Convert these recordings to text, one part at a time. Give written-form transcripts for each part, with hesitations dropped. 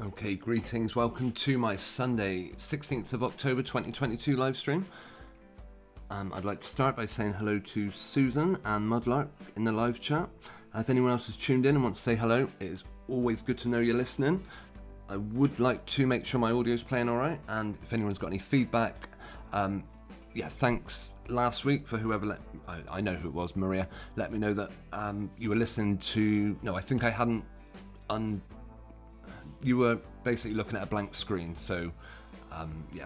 Okay, greetings. Welcome to my Sunday, 16th of October 2022 live stream. I'd like to start by saying hello to Susan and Mudlark in the live chat. If anyone else has tuned in and wants to say hello, it is always good to know you're listening. I would like to make sure my audio is playing all right, and if anyone's got any feedback, thanks last week for whoever I know who it was, Maria, let me know that you were listening to. No, I think I hadn't. You were basically looking at a blank screen, so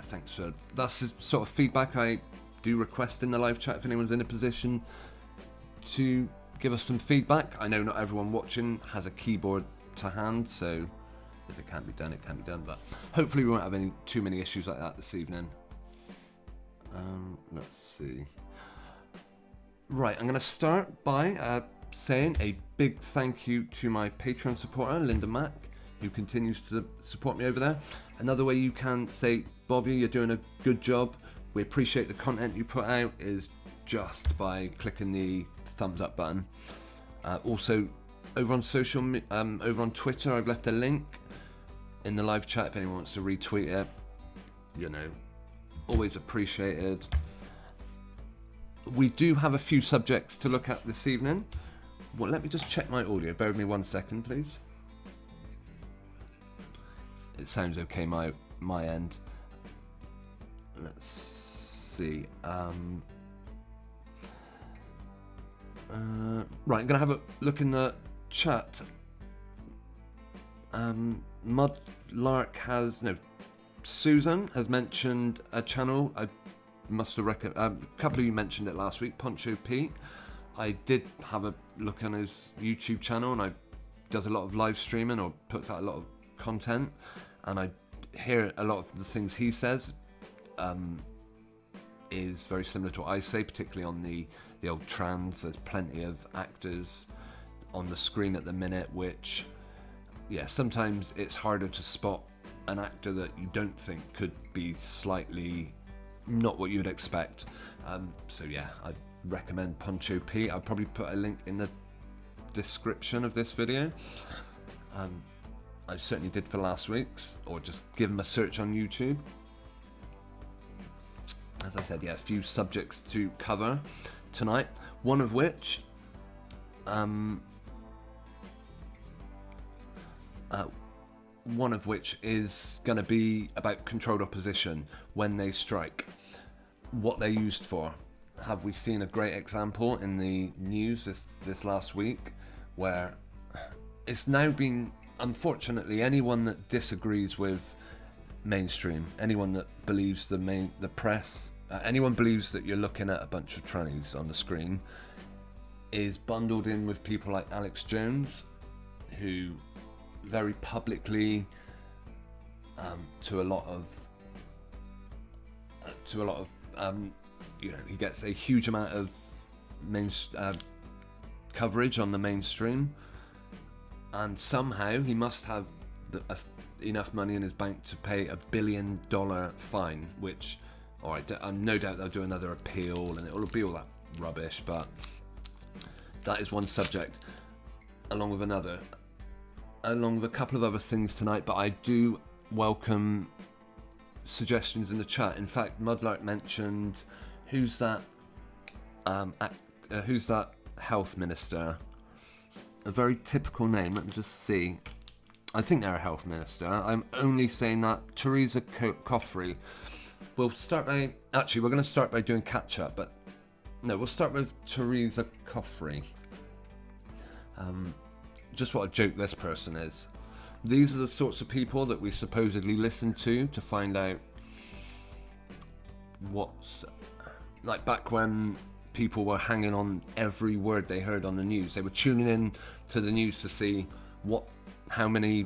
thanks for that's the sort of feedback I do request in the live chat if anyone's in a position to give us some feedback. I know not everyone watching has a keyboard to hand, so if it can't be done, it can't be done, but hopefully we won't have too many issues like that this evening. Let's see. Right, I'm going to start by saying a big thank you to my Patreon supporter, Linda Mack, who continues to support me over there. Another way you can say, Bobby, you're doing a good job, we appreciate the content you put out, is just by clicking the thumbs up button. Also, over on Twitter, I've left a link in the live chat if anyone wants to retweet it. You know, always appreciated. We do have a few subjects to look at this evening. Well, let me just check my audio. Bear with me 1 second, please. It sounds okay my end. Let's see. Right, I'm gonna have a look in the chat. Susan has mentioned a channel. I must have a couple of you mentioned it last week. Poncho Pete. I did have a look on his YouTube channel, and does a lot of live streaming or puts out a lot of content, and I hear a lot of the things he says is very similar to what I say, particularly on the old trans. There's plenty of actors on the screen at the minute, which, sometimes it's harder to spot an actor that you don't think could be slightly not what you'd expect. I'd recommend Poncho P. I'll probably put a link in the description of this video. I certainly did for last week's, or just give him a search on YouTube. As I said, a few subjects to cover tonight, one of which is going to be about controlled opposition when they strike, what they're used for. Have we seen a great example in the news this last week, where it's now been, unfortunately, anyone that disagrees with mainstream, anyone that believes the press, anyone believes that you're looking at a bunch of trannies on the screen, is bundled in with people like Alex Jones, who very publicly, to a lot of he gets a huge amount of coverage on the mainstream, and somehow he must have enough money in his bank to pay $1 billion fine, which, alright, no doubt they'll do another appeal and it'll be all that rubbish, but that is one subject, along with a couple of other things tonight. But I do welcome suggestions in the chat. In fact, Mudlark mentioned who's that health minister, a very typical name. Let me just see. I think they're a health minister. I'm only saying that. Teresa Coffrey. We're going to start by doing catch up, but no, we'll start with Teresa Coffrey. Just what a joke this person is. These are the sorts of people that we supposedly listen to find out what's like back when people were hanging on every word they heard on the news. They were tuning in to the news to see how many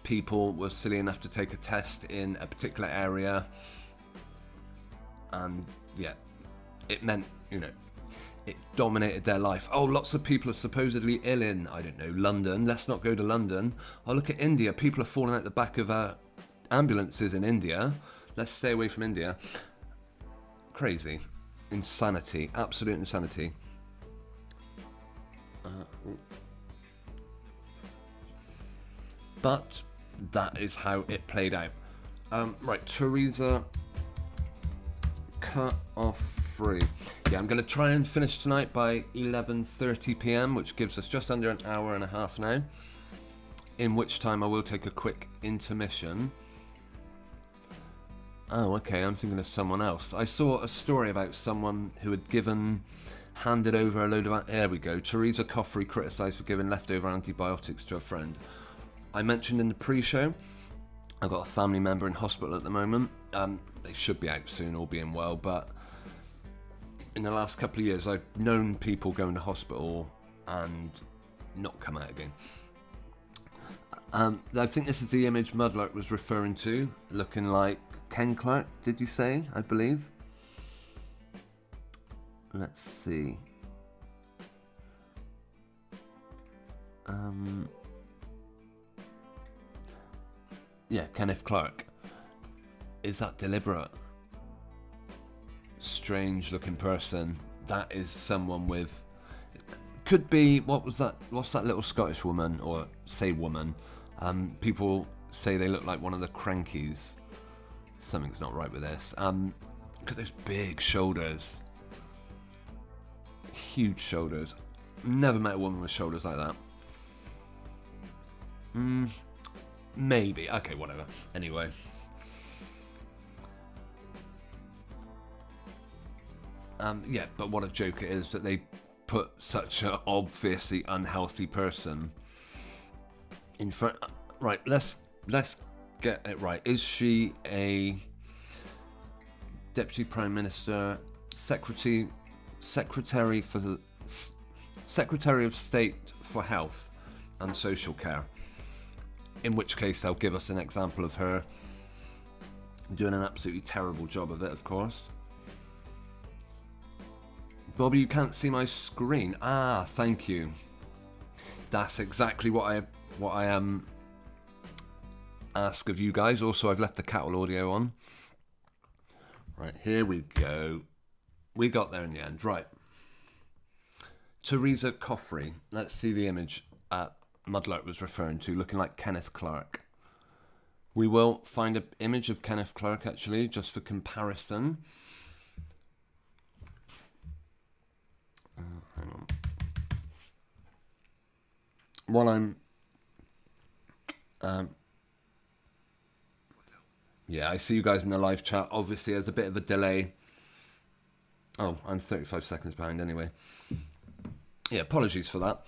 people were silly enough to take a test in a particular area, and it meant, it dominated their life. Oh, lots of people are supposedly ill in, I don't know, London. Let's not go to London. Oh, look at India. People are falling out the back of ambulances in India. Let's stay away from India. Crazy. Insanity. Absolute insanity. But that is how it played out. Right, Teresa, cut off free. Yeah, I'm going to try and finish tonight by 11:30 p.m, which gives us just under an hour and a half now, in which time I will take a quick intermission. Oh, okay, I'm thinking of someone else. I saw a story about someone who had handed over a load of... There we go. Teresa Coffrey criticised for giving leftover antibiotics to a friend. I mentioned in the pre-show, I've got a family member in hospital at the moment. They should be out soon, all being well, but in the last couple of years, I've known people going to hospital and not come out again. I think this is the image Mudlark was referring to, looking like Ken Clark, did you say, I believe? Let's see. Yeah, Kenneth Clark. Is that deliberate? Strange looking person. That is someone with... Could be... What's that little Scottish woman, or say woman? People say they look like one of the Crankies. Something's not right with this. Look at those big shoulders. Huge shoulders. Never met a woman with shoulders like that. Maybe. Okay, whatever. Anyway. Yeah, but what a joke it is that they put such an obviously unhealthy person in front. Right, let's get it right. Is she a Deputy Prime Minister, Secretary of State for Health and Social Care? In which case they'll give us an example of her doing an absolutely terrible job of it, of course. Bobby, you can't see my screen. Ah, thank you. That's exactly what I ask of you guys. Also, I've left the cattle audio on. Right, here we go. We got there in the end. Right. Teresa Coffrey. Let's see the image Mudlark was referring to, looking like Kenneth Clark. We will find an image of Kenneth Clark, actually, just for comparison. Hang on. While I'm... yeah, I see you guys in the live chat. Obviously, there's a bit of a delay. Oh, I'm 35 seconds behind anyway. Yeah, apologies for that.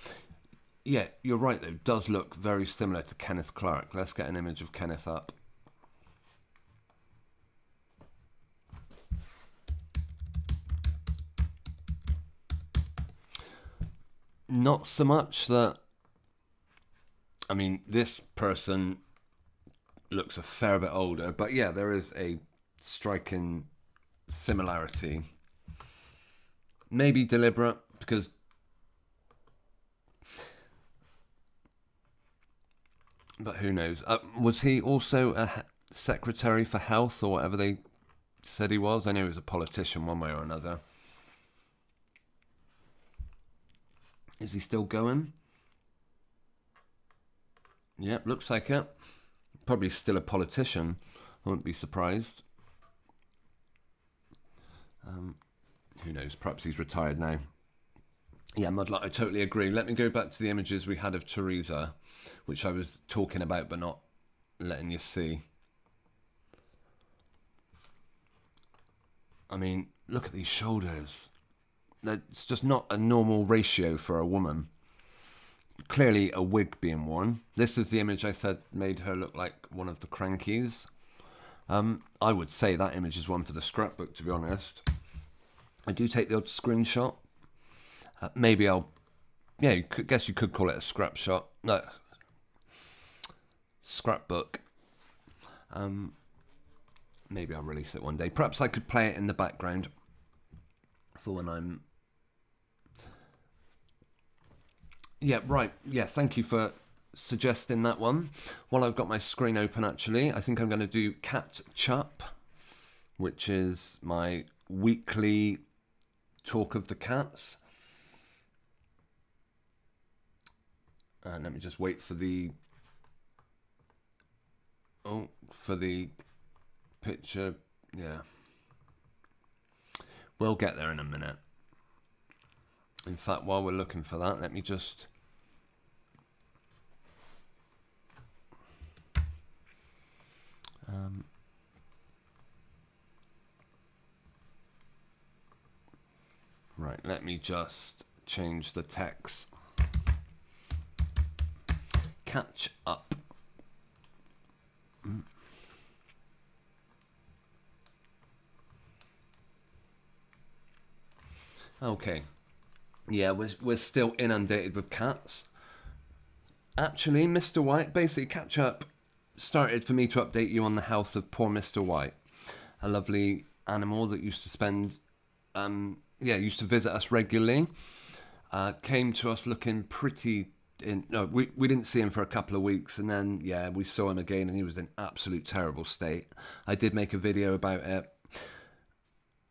Yeah, you're right, though. It does look very similar to Kenneth Clark. Let's get an image of Kenneth up. Not so much that... I mean, this person looks a fair bit older, but yeah, there is a striking similarity. Maybe deliberate, because... But who knows? Was he also a Secretary for Health, or whatever they said he was? I know he was a politician one way or another. Is he still going? Yep, looks like it. Probably still a politician. I wouldn't be surprised. Who knows? Perhaps he's retired now. Yeah, Mudlark, I totally agree. Let me go back to the images we had of Teresa, which I was talking about but not letting you see. I mean, look at these shoulders. It's just not a normal ratio for a woman. Clearly a wig being worn. This is the image I said made her look like one of the Crankies. I would say that image is one for the scrapbook, to be honest. I do take the odd screenshot. Maybe I'll... Yeah, guess you could call it a scrap shot. No. Scrapbook. Maybe I'll release it one day. Perhaps I could play it in the background for when I'm... Yeah, right. Yeah, thank you for suggesting that one. While I've got my screen open, actually, I think I'm going to do Catch Up, which is my weekly talk of the cats. And let me just wait for the for the picture. Yeah. We'll get there in a minute. In fact, while we're looking for that, let me just... right, let me just change the text. Catch up. Okay. Yeah, we're still inundated with cats. Actually, Mr. White, basically catch up started for me to update you on the health of poor Mr. White, a lovely animal that used to spend, used to visit us regularly. Came to us looking pretty... we didn't see him for a couple of weeks, and then, yeah, we saw him again, and he was in absolute terrible state. I did make a video about it,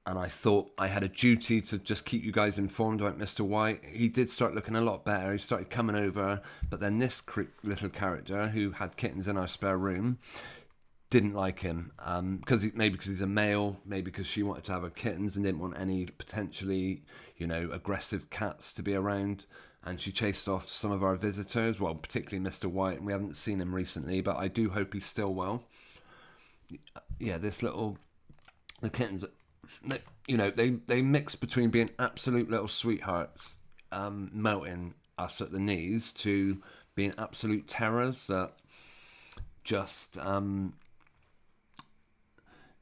and I thought I had a duty to just keep you guys informed about Mr. White. He did start looking a lot better. He started coming over, but then this little character who had kittens in our spare room didn't like him, maybe because he's a male, maybe because she wanted to have her kittens and didn't want any potentially, aggressive cats to be around. And she chased off some of our visitors, well, particularly Mr. White, and we haven't seen him recently, but I do hope he's still well. Yeah, the kittens... They mix between being absolute little sweethearts, melting us at the knees, to being absolute terrors that just,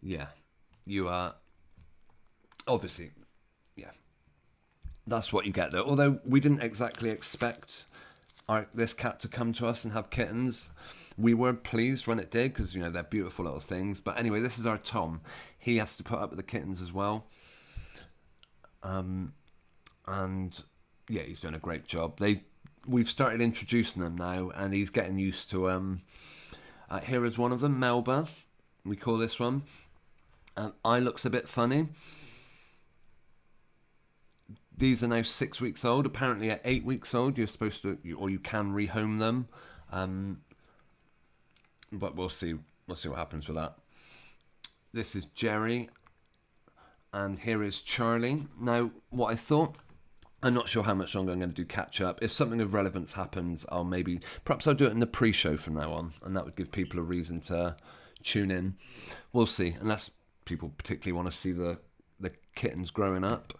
you are, obviously, yeah, that's what you get though. Although we didn't exactly expect this cat to come to us and have kittens. We were pleased when it did, because, they're beautiful little things. But anyway, this is our Tom. He has to put up with the kittens as well. And, yeah, he's doing a great job. We've started introducing them now, and he's getting used to... here is one of them, Melba. We call this one. Eye looks a bit funny. These are now 6 weeks old. Apparently at 8 weeks old, you're supposed to... or you can rehome them. But we'll see. We'll see what happens with that. This is Jerry, and here is Charlie. Now, what I thought, I'm not sure how much longer I'm going to do catch up. If something of relevance happens, perhaps I'll do it in the pre-show from now on, and that would give people a reason to tune in. We'll see, unless people particularly want to see the kittens growing up.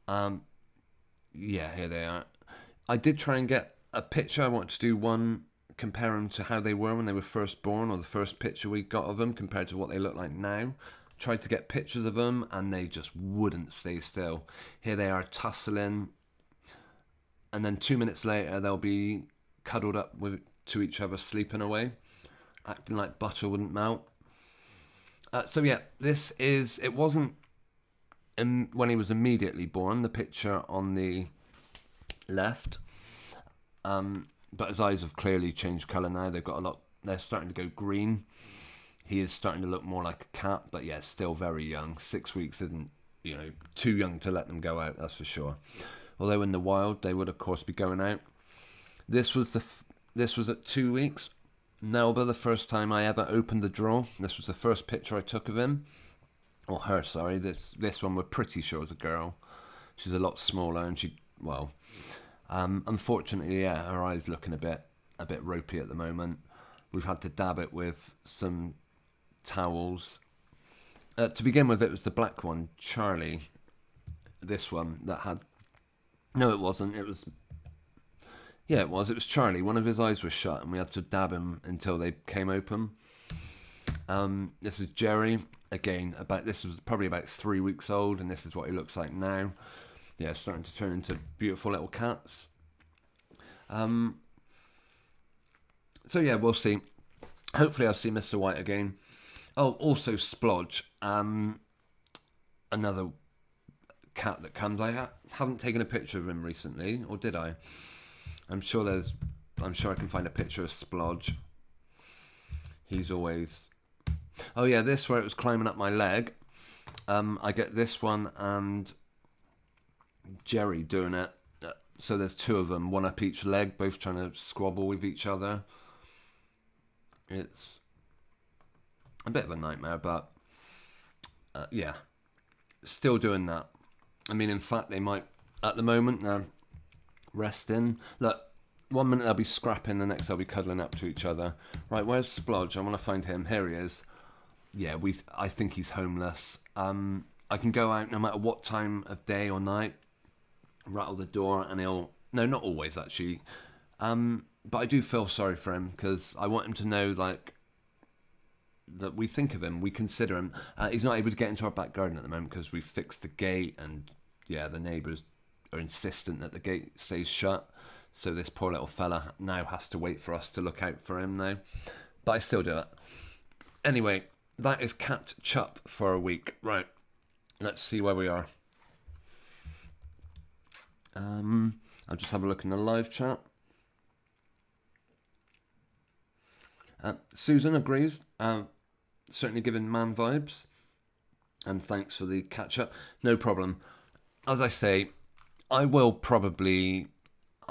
Yeah, here they are. I did try and get a picture. I wanted to do one, compare them to how they were when they were first born, or the first picture we got of them compared to what they look like now. Tried to get pictures of them, and they just wouldn't stay still. Here they are tussling, and then 2 minutes later they'll be cuddled up to each other, sleeping away, acting like butter wouldn't melt. So yeah, it wasn't when he was immediately born, the picture on the left, but his eyes have clearly changed colour now. They're starting to go green. He is starting to look more like a cat, but yeah, still very young. 6 weeks isn't, too young to let them go out, that's for sure. Although in the wild, they would of course be going out. This was at 2 weeks. Melba, the first time I ever opened the drawer. This was the first picture I took of him. Or her, sorry. This one we're pretty sure is a girl. She's a lot smaller, and unfortunately, yeah, her eye's looking a bit ropey at the moment. We've had to dab it with some towels. To begin with, it was the black one, Charlie. This one that had... No, it wasn't. It was... Yeah, it was. It was Charlie. One of his eyes was shut, and we had to dab him until they came open. This is Jerry. Again, this was probably about 3 weeks old, and this is what he looks like now. Yeah, starting to turn into beautiful little cats. So yeah, we'll see. Hopefully I'll see Mr. White again. Oh, also Splodge. Another cat that comes. I haven't taken a picture of him recently, or did I? I'm sure I can find a picture of Splodge. He's always... Oh yeah, this where it was climbing up my leg. I get this one and Jerry doing it. So there's two of them, one up each leg, both trying to squabble with each other. a bit of a nightmare, but yeah, still doing that. I mean, in fact, they might, at the moment, they're resting. Look, 1 minute they'll be scrapping, the next they'll be cuddling up to each other. Right, where's Splodge? I want to find him. Here he is. Yeah, I think he's homeless. I can go out no matter what time of day or night, rattle the door, and he'll... No, not always, actually. But I do feel sorry for him, because I want him to know, like, that we think of him, we consider him. He's not able to get into our back garden at the moment because we've fixed the gate, and yeah, the neighbours are insistent that the gate stays shut. So this poor little fella now has to wait for us to look out for him now. But I still do it. Anyway, that is catch up for a week. Right, let's see where we are. I'll just have a look in the live chat. Susan agrees. Certainly giving man vibes. And thanks for the catch up. No problem. As I say, I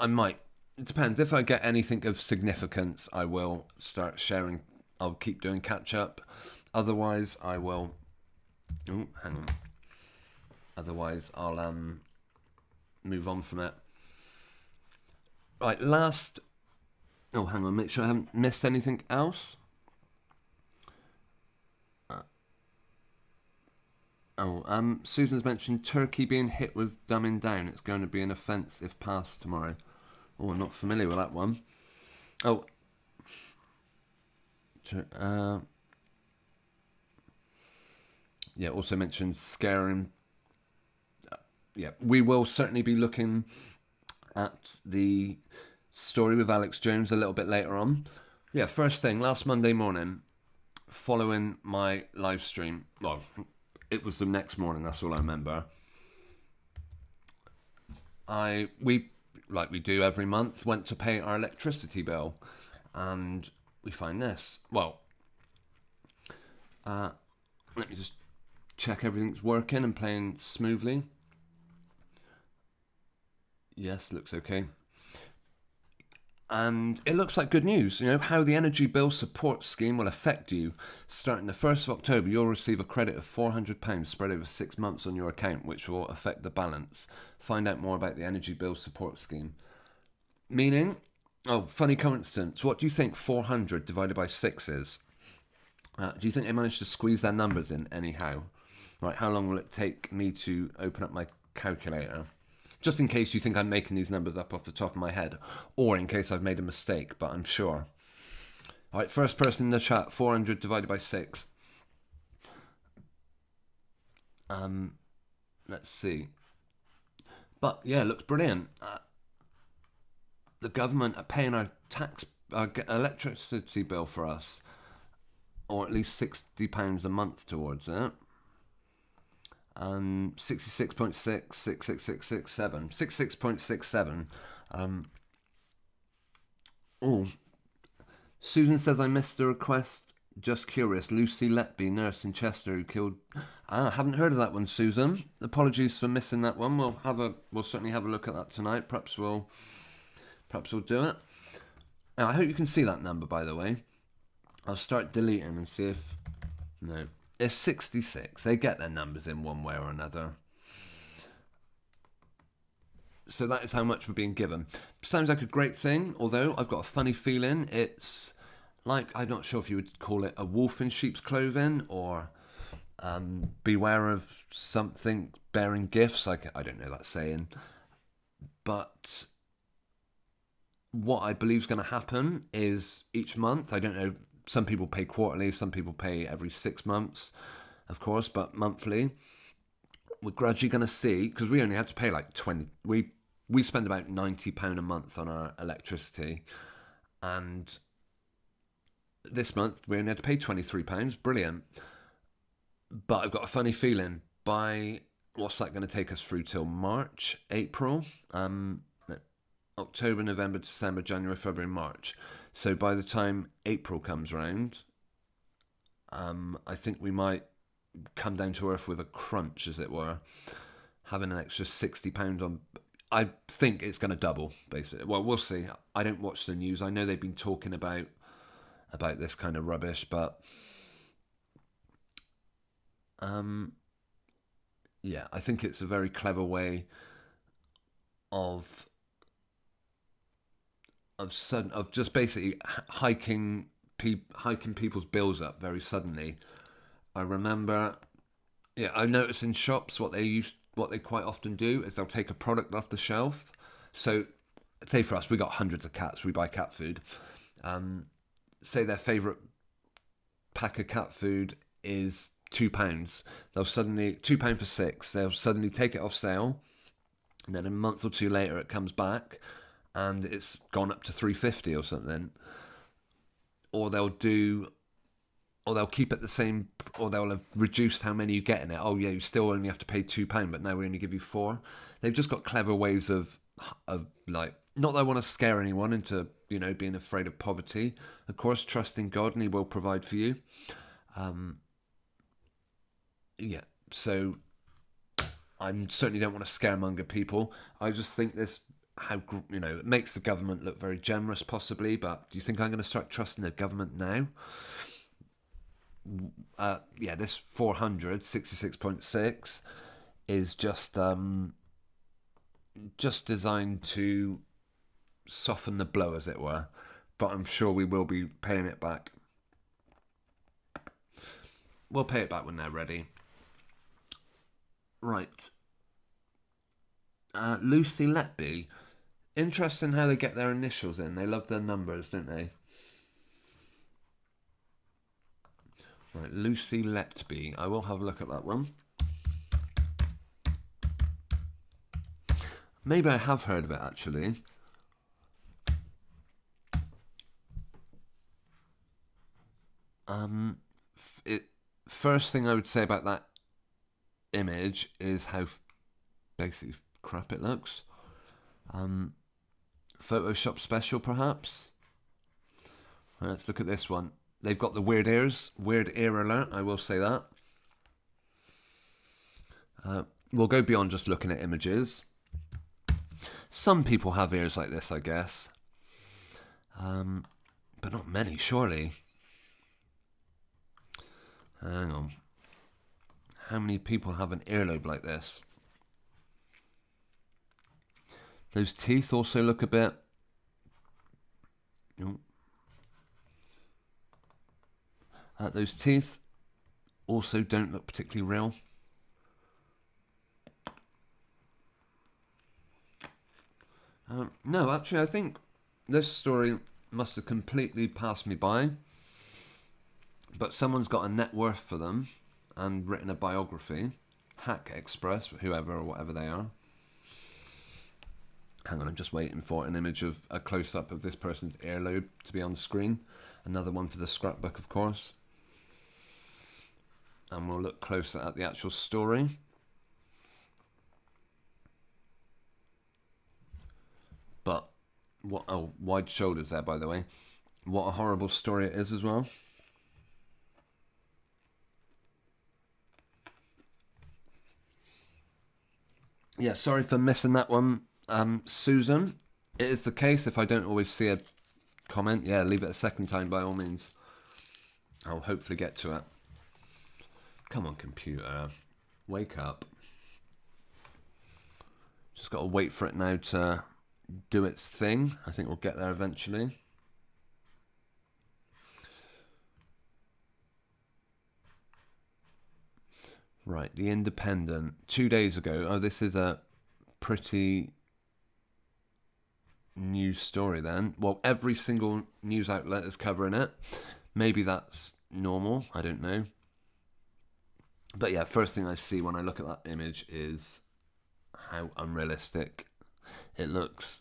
might. It depends. If I get anything of significance, I will start sharing. I'll keep doing catch up. Otherwise, I will. Oh, hang on. Otherwise, I'll move on from it. Right, last. Oh, hang on. Make sure I haven't missed anything else. Susan's mentioned Turkey being hit with dumbing down. It's going to be an offence if passed tomorrow. Oh, I'm not familiar with that one. Oh. Yeah, also mentioned scaring. Yeah, we will certainly be looking at the story with Alex Jones a little bit later on. Yeah, first thing, last Monday morning, following my live stream, well, it was the next morning, that's all I remember. We, like we do every month, went to pay our electricity bill, and we find this. Well, let me just check everything's working and playing smoothly. Yes, looks okay. And it looks like good news. You know, how the energy bill support scheme will affect you. Starting the 1st of October, you'll receive a credit of £400 spread over 6 months on your account, which will affect the balance. Find out more about the energy bill support scheme. Meaning, oh, funny coincidence. What do you think 400 divided by 6 is? Do you think they managed to squeeze their numbers in anyhow? Right, how long will it take me to open up my calculator? Just in case you think I'm making these numbers up off the top of my head, or in case I've made a mistake, but I'm sure. All right, first person in the chat, 400 divided by 6. Let's see. But yeah, it looks brilliant. The government are paying our electricity bill for us, or at least £60 a month towards it. And 66.6. Oh, Susan says I missed the request. Just curious. Lucy Letby, nurse in Chester, who killed. I haven't heard of that one, Susan. Apologies for missing that one. We'll certainly have a look at that tonight. Perhaps we'll do it. Now, I hope you can see that number, by the way. I'll start deleting and see if no. It's 66. They get their numbers in one way or another. So that is how much we're being given. Sounds like a great thing, although I've got a funny feeling it's like, I'm not sure if you would call it a wolf in sheep's clothing or beware of something bearing gifts. I don't know that saying. But what I believe is going to happen is each month, I don't know, some people pay quarterly, some people pay every 6 months, of course, but monthly. We're gradually going to see, because we only had to pay like 20, we spend about £90 a month on our electricity, and this month we only had to pay £23, brilliant. But I've got a funny feeling by, what's that going to take us through till March, April, October, November, December, January, February, March. So by the time April comes round, I think we might come down to earth with a crunch, as it were, having an extra £60 on. I think it's going to double, basically. Well, we'll see. I don't watch the news. I know they've been talking about this kind of rubbish, but Yeah, I think it's a very clever way of just basically hiking people's bills up very suddenly. I remember, yeah, I notice in shops what they quite often do is they'll take a product off the shelf. So, say for us, we got hundreds of cats. We buy cat food. Say their favourite pack of cat food is £2. They'll suddenly £2 for six. They'll suddenly take it off sale, and then a month or two later it comes back, and it's gone up to £3.50 or something. Or they'll keep it the same, or they'll have reduced how many you get in it. Oh yeah, you still only have to pay £2, but now we only give you £4. They've just got clever ways of like, not that I want to scare anyone into being afraid of poverty. Of course, trust in God and He will provide for you. Yeah, so I certainly don't want to scaremonger people. I just think it makes the government look very generous, possibly. But do you think I'm going to start trusting the government now? Yeah, this 466.6 is just designed to soften the blow, as it were. But I'm sure we will be paying it back. We'll pay it back when they're ready. Right. Lucy Letby. Interesting how they get their initials in. They love their numbers, don't they? Right, Lucy Letby. I will have a look at that one. Maybe I have heard of it, actually. First thing I would say about that image is how basically crap it looks. Photoshop special, perhaps. Right, let's look at this one. They've got the weird ears. Weird ear alert, I will say that. We'll go beyond just looking at images. Some people have ears like this, I guess. But not many, surely. Hang on. How many people have an earlobe like this? Those teeth also look a bit... those teeth also don't look particularly real. No, actually, I think this story must have completely passed me by. But someone's got a net worth for them and written a biography. Hack Express, whoever or whatever they are. Hang on, I'm just waiting for an image of a close-up of this person's earlobe to be on the screen. Another one for the scrapbook, of course. And we'll look closer at the actual story. But, wide shoulders there, by the way. What a horrible story it is as well. Yeah, sorry for missing that one, Susan. It is the case if I don't always see a comment. Yeah, leave it a second time by all means. I'll hopefully get to it. Come on, computer. Wake up. Just got to wait for it now to do its thing. I think we'll get there eventually. Right, The Independent. 2 days ago. Oh, this is a pretty new story then. Well, every single news outlet is covering it. Maybe that's normal. I don't know. But yeah, first thing I see when I look at that image is how unrealistic it looks.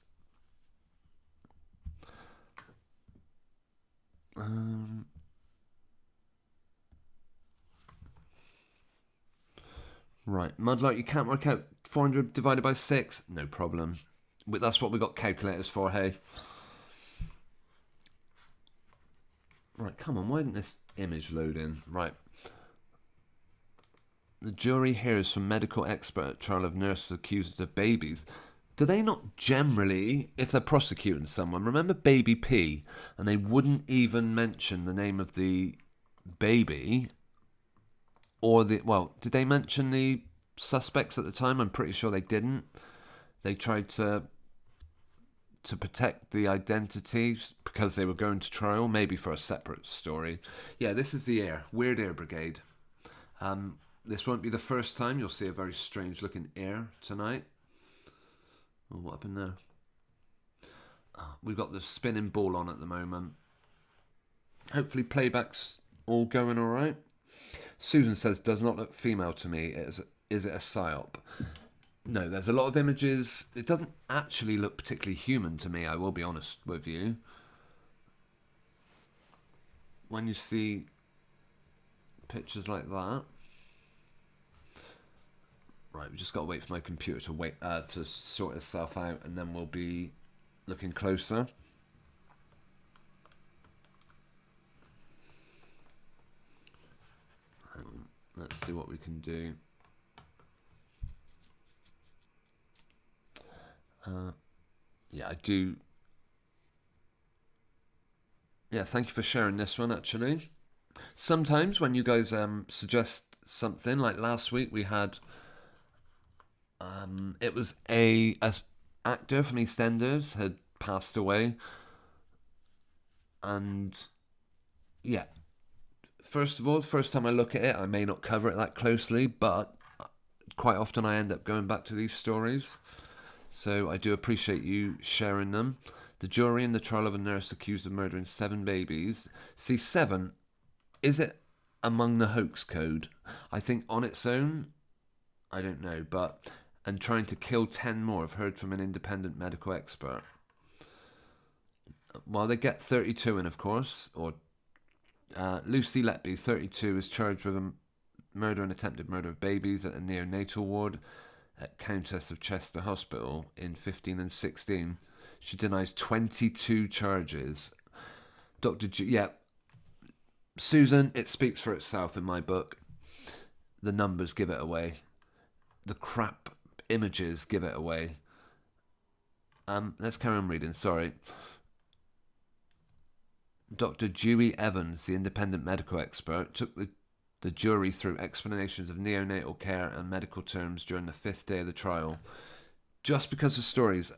Right, Mudlight, you can't work out 400 divided by 6? No problem. That's what we got calculators for, hey? Right, come on, why didn't this image load in? Right. The jury hears from medical expert trial of nurses accused of babies. Do they not generally, if they're prosecuting someone, remember Baby P, and they wouldn't even mention the name of the baby did they mention the suspects at the time? I'm pretty sure they didn't. They tried to protect the identities because they were going to trial, maybe for a separate story. Yeah, this is the Weird Ear Brigade. This won't be the first time you'll see a very strange looking ear tonight. Oh, what happened there? We've got the spinning ball on at the moment. Hopefully playback's all going all right. Susan says, does not look female to me. Is it a psyop? No, there's a lot of images. It doesn't actually look particularly human to me, I will be honest with you. When you see pictures like that. Right, we just got to wait for my computer to sort itself out, and then we'll be looking closer. Let's see what we can do. Yeah, I do. Yeah, thank you for sharing this one, actually. Sometimes when you guys suggest something, like last week we had... it was a actor from EastEnders had passed away. And, yeah. First of all, the first time I look at it, I may not cover it that closely, but quite often I end up going back to these stories. So I do appreciate you sharing them. The jury in the trial of a nurse accused of murdering 7 babies. See, 7, is it among the hoax code? I think on its own, I don't know, but... And trying to kill 10 more, I've heard from an independent medical expert. Well, they get 32 in, of course, or... Lucy Letby, 32, is charged with a murder and attempted murder of babies at a neonatal ward at Countess of Chester Hospital in 15 and 16. She denies 22 charges. Susan, it speaks for itself in my book. The numbers give it away. The crap images give it away. Let's carry on reading, sorry. Dr. Dewey Evans, the independent medical expert, took the jury through explanations of neonatal care and medical terms during the 5th day of the trial. Just because the stories,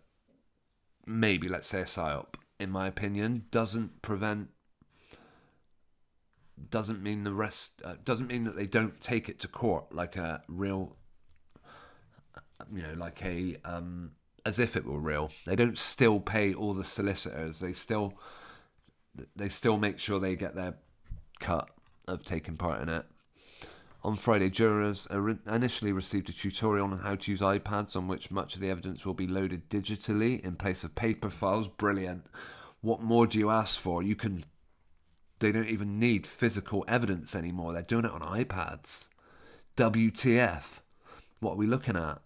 maybe, let's say, a psyop, in my opinion, doesn't mean the rest, doesn't mean that they don't take it to court like a real, like a, as if it were real. They don't still pay all the solicitors. They still make sure they get their cut of taking part in it. On Friday, jurors initially received a tutorial on how to use iPads on which much of the evidence will be loaded digitally in place of paper files. Brilliant. What more do you ask for? They don't even need physical evidence anymore. They're doing it on iPads. WTF. What are we looking at?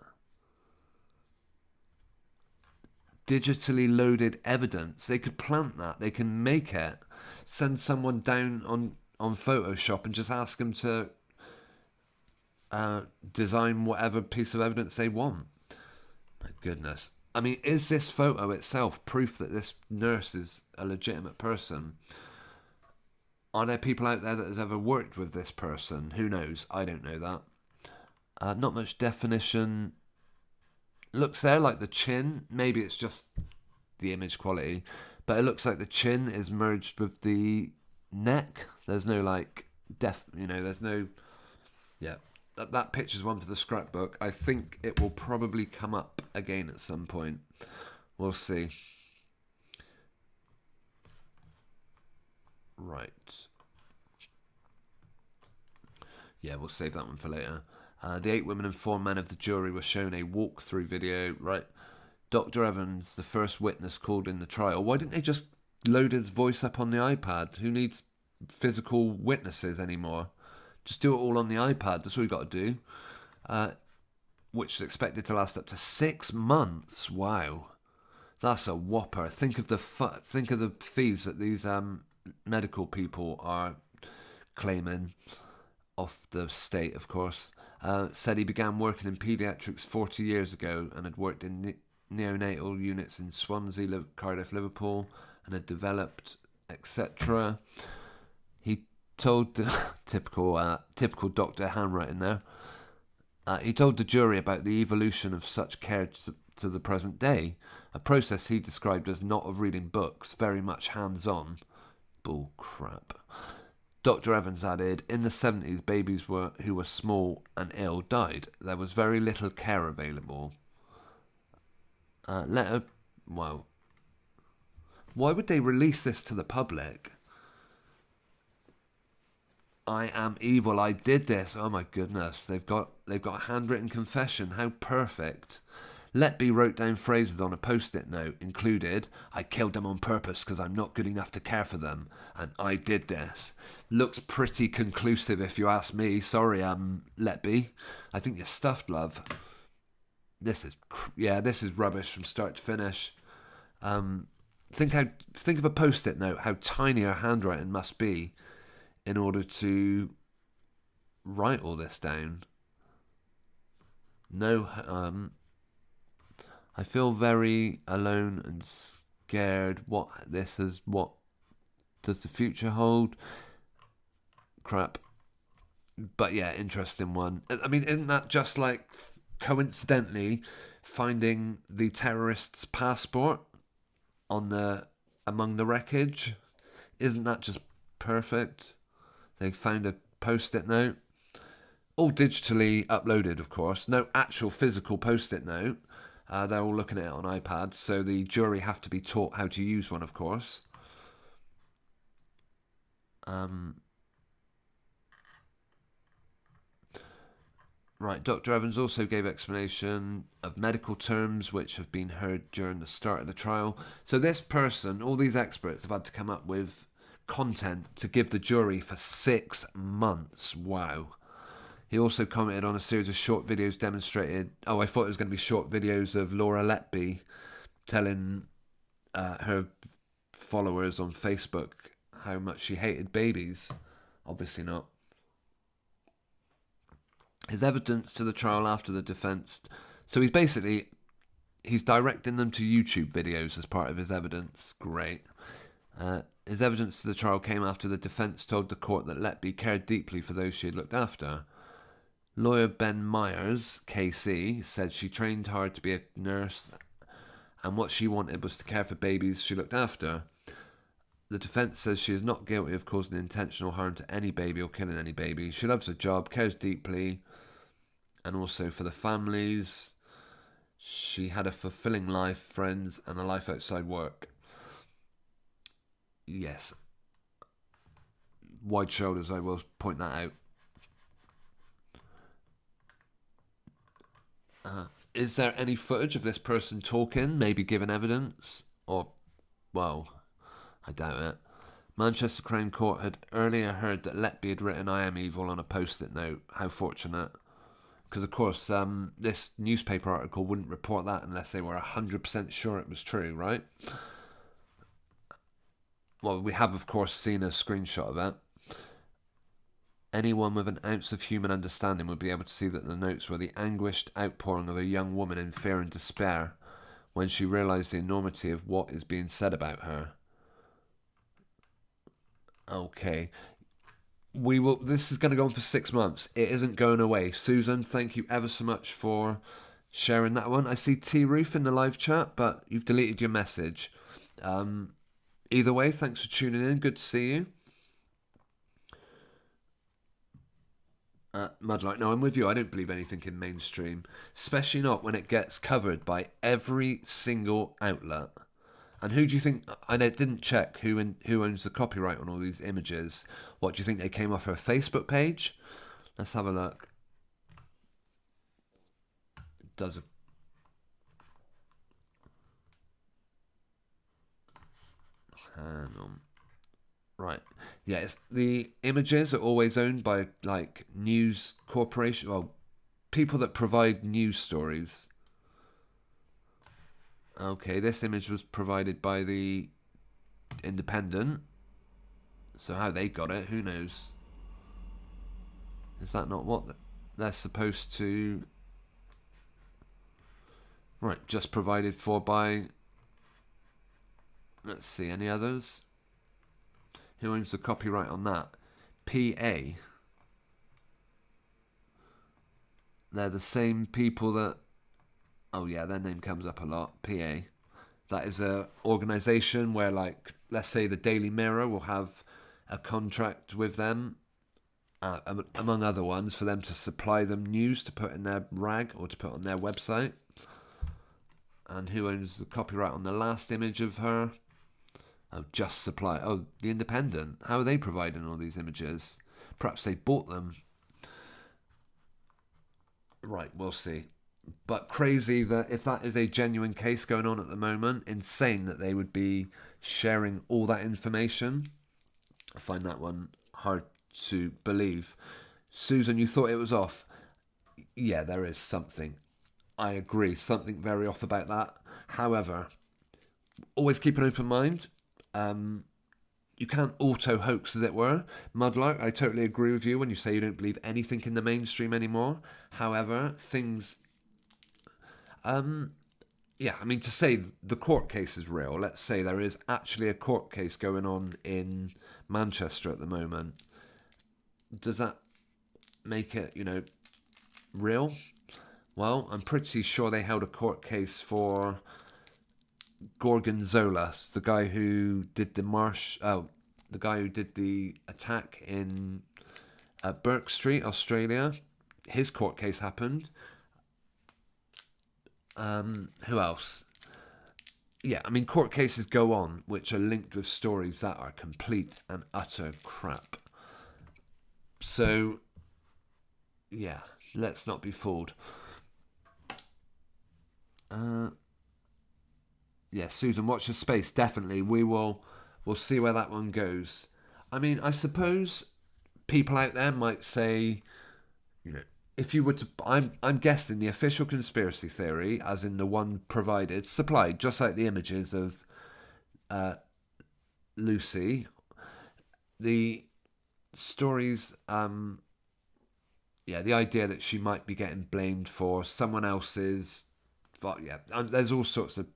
Digitally loaded evidence. They could plant that. They can make it. Send someone down on Photoshop and just ask them to design whatever piece of evidence they want. My goodness. I mean, is this photo itself proof that this nurse is a legitimate person? Are there people out there that have ever worked with this person? Who knows? I don't know that. Not much definition. Looks there like the chin. Maybe it's just the image quality. But it looks like the chin is merged with the neck. There's no there's no... Yeah. That picture's one for the scrapbook. I think it will probably come up again at some point. We'll see. Right. Yeah, we'll save that one for later. The 8 women and 4 men of the jury were shown a walkthrough video. Right. Dr. Evans, the first witness called in the trial. Why didn't they just load his voice up on the iPad? Who needs physical witnesses anymore? Just do it all on the iPad. That's what we got to do. Which is expected to last up to 6 months. Wow, that's a whopper. Think of the fees that these medical people are claiming off the state, of course. Said he began working in paediatrics 40 years ago and had worked in neonatal units in Swansea, Cardiff, Liverpool, and had developed, etc. He told the typical doctor handwriting there. He told the jury about the evolution of such care to the present day, a process he described as not of reading books, very much hands-on. Bull crap. Dr. Evans added, in the 70s, babies who were small and ill died. There was very little care available. Well, why would they release this to the public? I am evil, I did this. Oh my goodness, they've got a handwritten confession. How perfect. Letby wrote down phrases on a post-it note, included, I killed them on purpose because I'm not good enough to care for them, and I did this. Looks pretty conclusive if you ask me. Sorry, Letby. I think you're stuffed, love. This is rubbish from start to finish. Think of a post-it note, how tiny her handwriting must be in order to write all this down. No, I feel very alone and scared. What does the future hold? Crap. But yeah, interesting one. I mean, isn't that just like coincidentally finding the terrorist's passport among the wreckage? Isn't that just perfect? They found a post-it note, all digitally uploaded, of course. No actual physical post-it note. They're all looking at it on iPads, so the jury have to be taught how to use one, of course. Right, Dr. Evans also gave explanation of medical terms which have been heard during the start of the trial. So this person, all these experts have had to come up with content to give the jury for 6 months. Wow. He also commented on a series of short videos demonstrated... Oh, I thought it was going to be short videos of Laura Letby telling her followers on Facebook how much she hated babies. Obviously not. His evidence to the trial after the defence... So he's directing them to YouTube videos as part of his evidence. Great. His evidence to the trial came after the defence told the court that Letby cared deeply for those she had looked after. Lawyer Ben Myers, KC, said she trained hard to be a nurse and what she wanted was to care for babies she looked after. The defence says she is not guilty of causing intentional harm to any baby or killing any baby. She loves her job, cares deeply, and also for the families. She had a fulfilling life, friends, and a life outside work. Yes. Wide shoulders, I will point that out. Is there any footage of this person talking, maybe giving evidence? Or, well, I doubt it. Manchester Crown Court had earlier heard that Letby had written I am evil on a post-it note. How fortunate. Because, of course, this newspaper article wouldn't report that unless they were 100% sure it was true, right? Well, we have, of course, seen a screenshot of it. Anyone with an ounce of human understanding would be able to see that the notes were the anguished outpouring of a young woman in fear and despair when she realised the enormity of what is being said about her. Okay. This is going to go on for 6 months. It isn't going away. Susan, thank you ever so much for sharing that one. I see T. Roof in the live chat, but you've deleted your message. Either way, thanks for tuning in. Good to see you. Mudlight, no, I'm with you. I don't believe anything in mainstream, especially not when it gets covered by every single outlet. And who do you think? I didn't check who owns the copyright on all these images. What do you think they came off her Facebook page? Let's have a look. It does a hang on. Right. Yes, the images are always owned by like news corporation, well, people that provide news stories. Okay, this image was provided by the Independent. So how they got it, who knows? Is that not what they're supposed to... Right, just provided for by... Let's see, any others? Who owns the copyright on that? PA. They're the same people that... Oh yeah, their name comes up a lot. PA. That is a organisation where, like, let's say the Daily Mirror will have a contract with them, among other ones, for them to supply them news to put in their rag or to put on their website. And who owns the copyright on the last image of her? Oh, Just Supply. Oh, The Independent. How are they providing all these images? Perhaps they bought them. Right, we'll see. But crazy that if that is a genuine case going on at the moment, insane that they would be sharing all that information. I find that one hard to believe. Susan, you thought it was off. Yeah, there is something. I agree, something very off about that. However, always keep an open mind. You can't auto-hoax, as it were. Mudlark, I totally agree with you when you say you don't believe anything in the mainstream anymore. However, things... yeah, I mean, to say the court case is real, let's say there is actually a court case going on in Manchester at the moment. Does that make it, real? Well, I'm pretty sure they held a court case for Gorgonzola, the guy who did the guy who did the attack in Burke Street, Australia. His court case happened. Who else? Yeah, I mean, court cases go on which are linked with stories that are complete and utter crap. So, yeah, let's not be fooled. Yeah, Susan, watch your space. Definitely, we'll see where that one goes. I mean, I suppose people out there might say, if you were to, I'm guessing the official conspiracy theory, as in the one supplied, just like the images of Lucy, the stories, the idea that she might be getting blamed for someone else's, there's all sorts of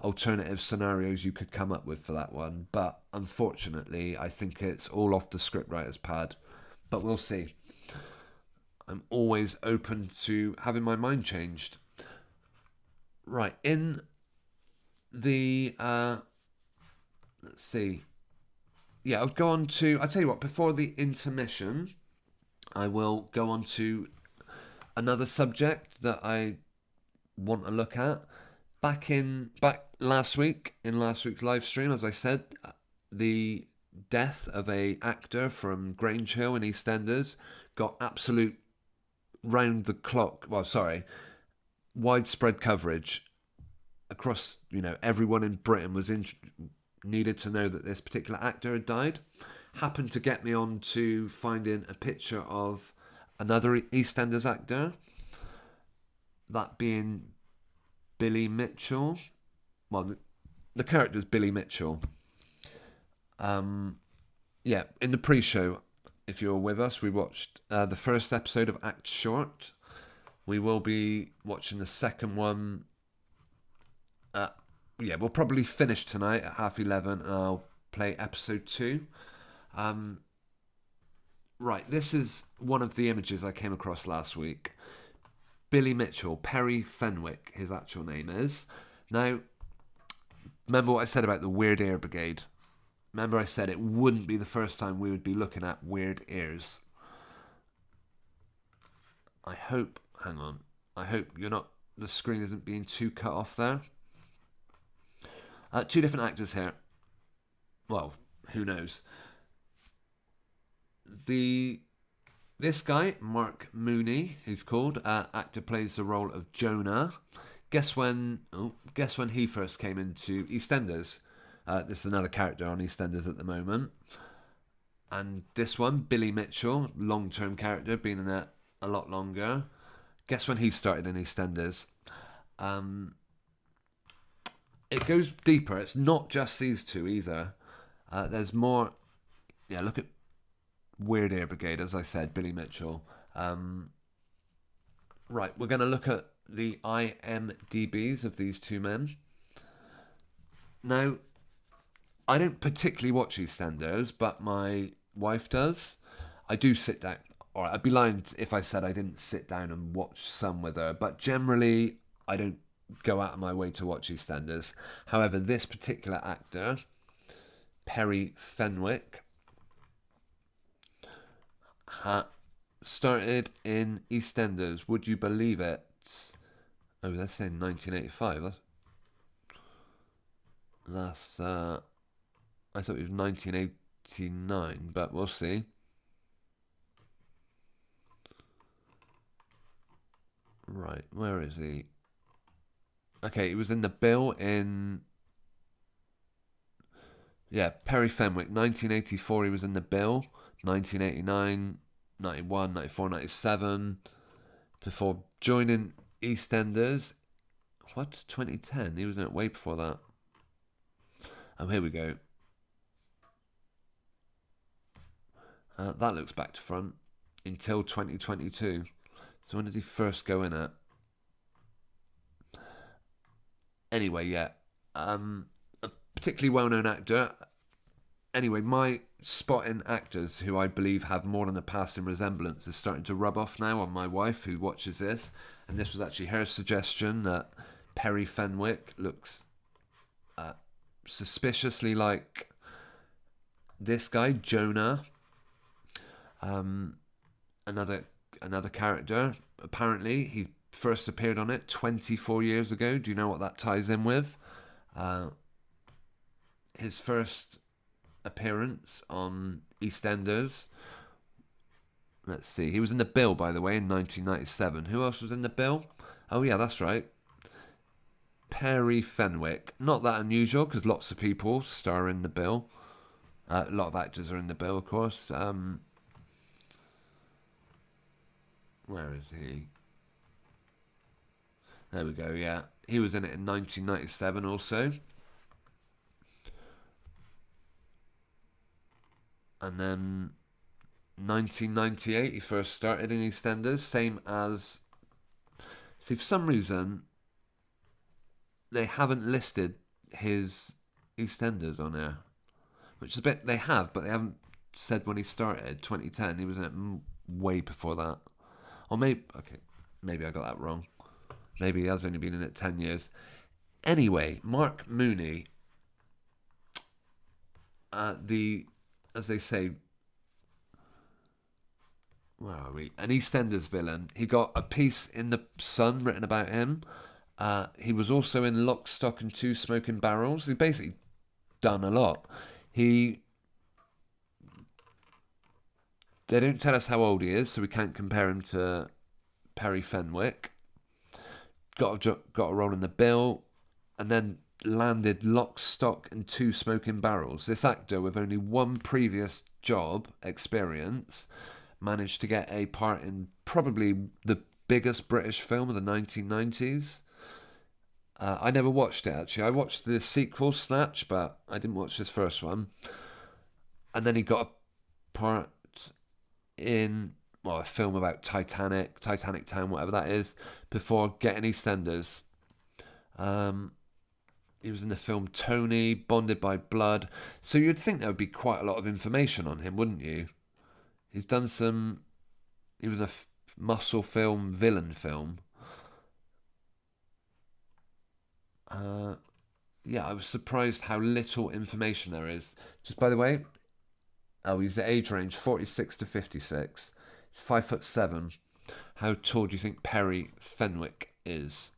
alternative scenarios you could come up with for that one, but unfortunately I think it's all off the scriptwriter's pad, but we'll see. I'm always open to having my mind changed. Right, in the let's see, I'll go on to, I'll tell you what, before the intermission I will go on to another subject that I want to look at. Back last week, in last week's live stream, as I said, the death of a actor from Grange Hill in EastEnders got absolute widespread coverage across, everyone in Britain was needed to know that this particular actor had died. Happened to get me on to finding a picture of another EastEnders actor, that being Billy Mitchell. Well, the character is Billy Mitchell. In the pre-show, if you're with us, we watched the first episode of Act Short. We will be watching the second one. We'll probably finish tonight at 11:30, and I'll play episode 2. Right, this is one of the images I came across last week. Billy Mitchell, Perry Fenwick, his actual name is. Now, remember what I said about the Weird Ear Brigade? Remember I said it wouldn't be the first time we would be looking at weird ears. I hope the screen isn't being too cut off there. 2 different actors here. Well, who knows? This guy, Mark Mooney, he's called, actor, plays the role of Jonah. Guess when he first came into EastEnders? This is another character on EastEnders at the moment. And this one, Billy Mitchell, long-term character, been in there a lot longer. Guess when he started in EastEnders? It goes deeper. It's not just these two either. There's more. Yeah, look at Weird Ear Brigade, as I said, Billy Mitchell. Right, we're going to look at the IMDb's of these two men. Now, I don't particularly watch EastEnders, but my wife does. I do sit down. Or I'd be lying if I said I didn't sit down and watch some with her. But generally, I don't go out of my way to watch EastEnders. However, this particular actor, Perry Fenwick, started in EastEnders. Would you believe it? Oh, that's saying 1985. That's I thought it was 1989, but we'll see. Right, where is he? Okay, he was in the bill in... Yeah, Perry Fenwick, 1984 he was in the bill, 1989, 91, 94, 97, before joining EastEnders. What? 2010? He was in it way before that. Oh, here we go. That looks back to front. Until 2022. So when did he first go in it? Anyway, yeah. A particularly well-known actor. Anyway, my spot in actors who I believe have more than a passing resemblance is starting to rub off now on my wife who watches this. And this was actually her suggestion that Perry Fenwick looks suspiciously like this guy, Jonah. Another character. Apparently, he first appeared on it 24 years ago. Do you know what that ties in with? His first appearance on EastEnders. Let's see. He was in the bill, by the way, in 1997. Who else was in the bill? Oh, yeah, that's right. Perry Fenwick. Not that unusual, because lots of people star in the bill. A lot of actors are in the bill, of course. Where is he? There we go, yeah. He was in it in 1997 also. And then 1998 he first started in EastEnders, same as... See, for some reason, they haven't listed his EastEnders on there. Which is a bit... They have, but they haven't said when he started, 2010. He was in it way before that. Or maybe... Okay, maybe I got that wrong. Maybe he has only been in it 10 years. Anyway, Mark Mooney, as they say, where are we? An EastEnders villain. He got a piece in the Sun written about him. He was also in Lock, Stock and Two Smoking Barrels. He basically done a lot. They don't tell us how old he is, so we can't compare him to Perry Fenwick. Got a role in the bill, and then landed Lock, Stock and Two Smoking Barrels. This actor, with only one previous job experience, managed to get a part in probably the biggest British film of the 1990s. I never watched it, actually. I watched the sequel, Snatch, but I didn't watch this first one. And then he got a part in... a film about Titanic Town, whatever that is, before getting EastEnders. He was in the film Tony, Bonded by Blood. So you'd think there would be quite a lot of information on him, wouldn't you? He's done some... He was in a muscle film, villain film. Yeah, I was surprised how little information there is. Just by the way, he's the age range 46 to 56. 5'7". How tall do you think Perry Fenwick is?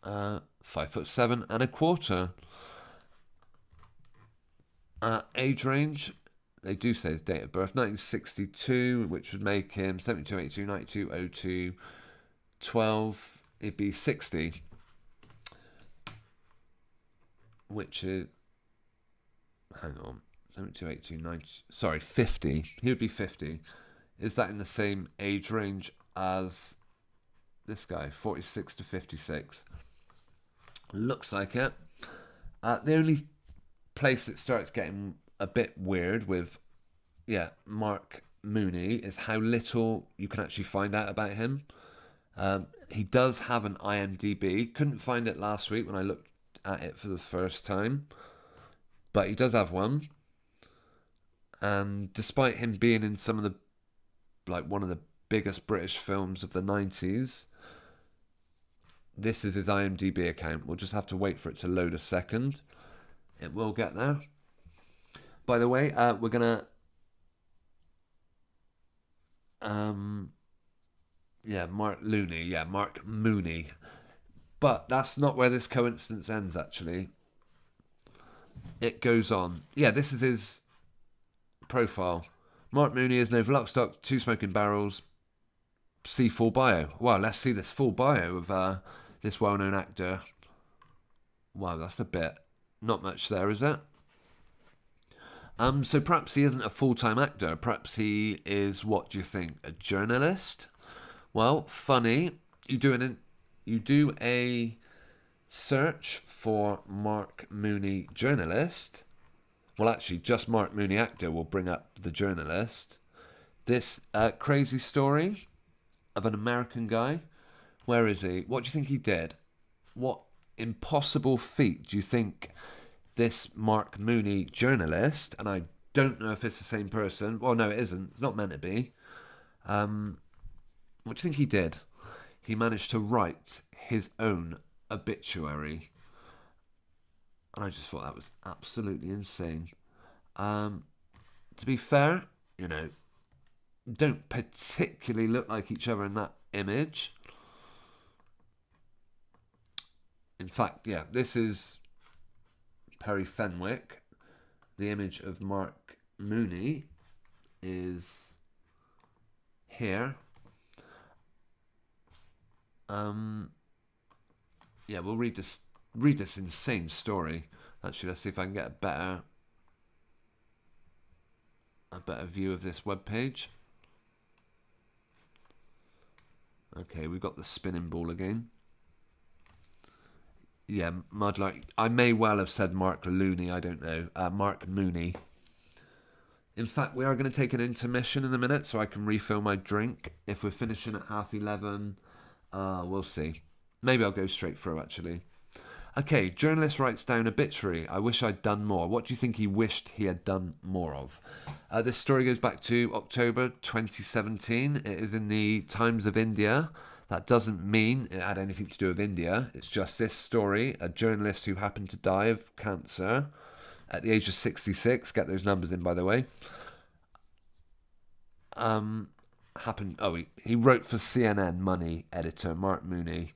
5'7.25". Age range, they do say his date of birth, 1962, which would make him 72, 82, 92, 02, 12. He'd be 60, which is... Hang on. 72, 82, 90... Sorry, 50. He would be 50. Is that in the same age range as this guy? 46 to 56. Looks like it. The only place that starts getting a bit weird with, Mark Mooney is how little you can actually find out about him. He does have an IMDb. Couldn't find it last week when I looked at it for the first time. But he does have one. And despite him being in some of the, like, one of the biggest British films of the 90s, this is his IMDb account. We'll just have to wait for it to load a second. It will get there. By the way, we're gonna Mark Looney, Mark Mooney. But that's not where this coincidence ends, actually. It goes on. Yeah, this is his profile. Mark Mooney is known for Lock, Stock, Two Smoking Barrels. See full bio. Wow, let's see this full bio of this well-known actor. Wow, that's a bit. Not much there, is it? So perhaps he isn't a full-time actor. Perhaps he is, what do you think, a journalist? Well, funny. You do a search for Mark Mooney journalist. Well, actually, just Mark Mooney actor will bring up the journalist. This crazy story of an American guy. Where is he? What do you think he did? What impossible feat do you think this Mark Mooney journalist, and I don't know if it's the same person. Well, no, it isn't. It's not meant to be. What do you think he did? He managed to write his own obituary. And I just thought that was absolutely insane. To be fair, don't particularly look like each other in that image. In fact, yeah, this is Perry Fenwick. The image of Mark Mooney is here. We'll read this insane story. Actually, let's see if I can get a better view of this webpage. Okay, we've got the spinning ball again. Yeah, Mudlark. I may well have said Mark Looney, I don't know. Mark Mooney. In fact, we are going to take an intermission in a minute so I can refill my drink. If we're finishing at 11:30, we'll see. Maybe I'll go straight through, actually. Okay, journalist writes down obituary. I wish I'd done more. What do you think he wished he had done more of? This story goes back to October 2017. It is in the Times of India. That doesn't mean it had anything to do with India. It's just this story. A journalist who happened to die of cancer at the age of 66. Get those numbers in, by the way. He wrote for CNN Money editor Mark Mooney.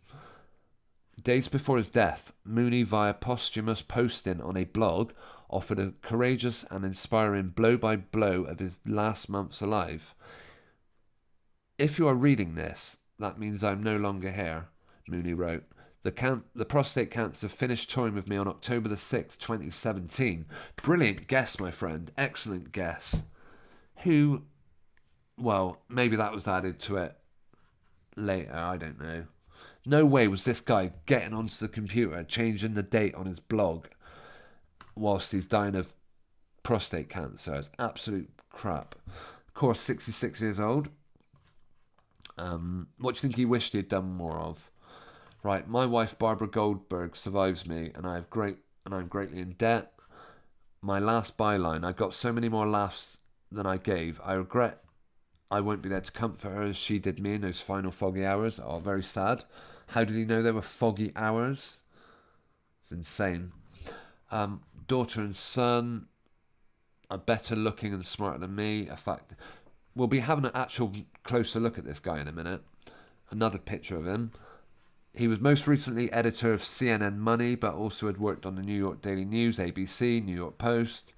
Days before his death, Mooney, via posthumous posting on a blog, offered a courageous and inspiring blow-by-blow of his last months alive. If you are reading this, that means I'm no longer here, Mooney wrote. The prostate cancer finished touring with me on October the 6th, 2017. Brilliant guess, my friend. Excellent guess. Well, maybe that was added to it later, I don't know. No way was this guy getting onto the computer, changing the date on his blog whilst he's dying of prostate cancer. It's absolute crap. Of course, 66 years old. What do you think he wished he'd done more of? Right, my wife Barbara Goldberg survives me, and I'm greatly in debt. My last byline: I got so many more laughs than I gave. I regret I won't be there to comfort her as she did me in those final foggy hours. Oh, very sad. How did he know there were foggy hours? It's insane. Daughter and son are better looking and smarter than me. In fact, we'll be having an actual closer look at this guy in a minute. Another picture of him. He was most recently editor of CNN Money, but also had worked on the New York Daily News, ABC, New York Post.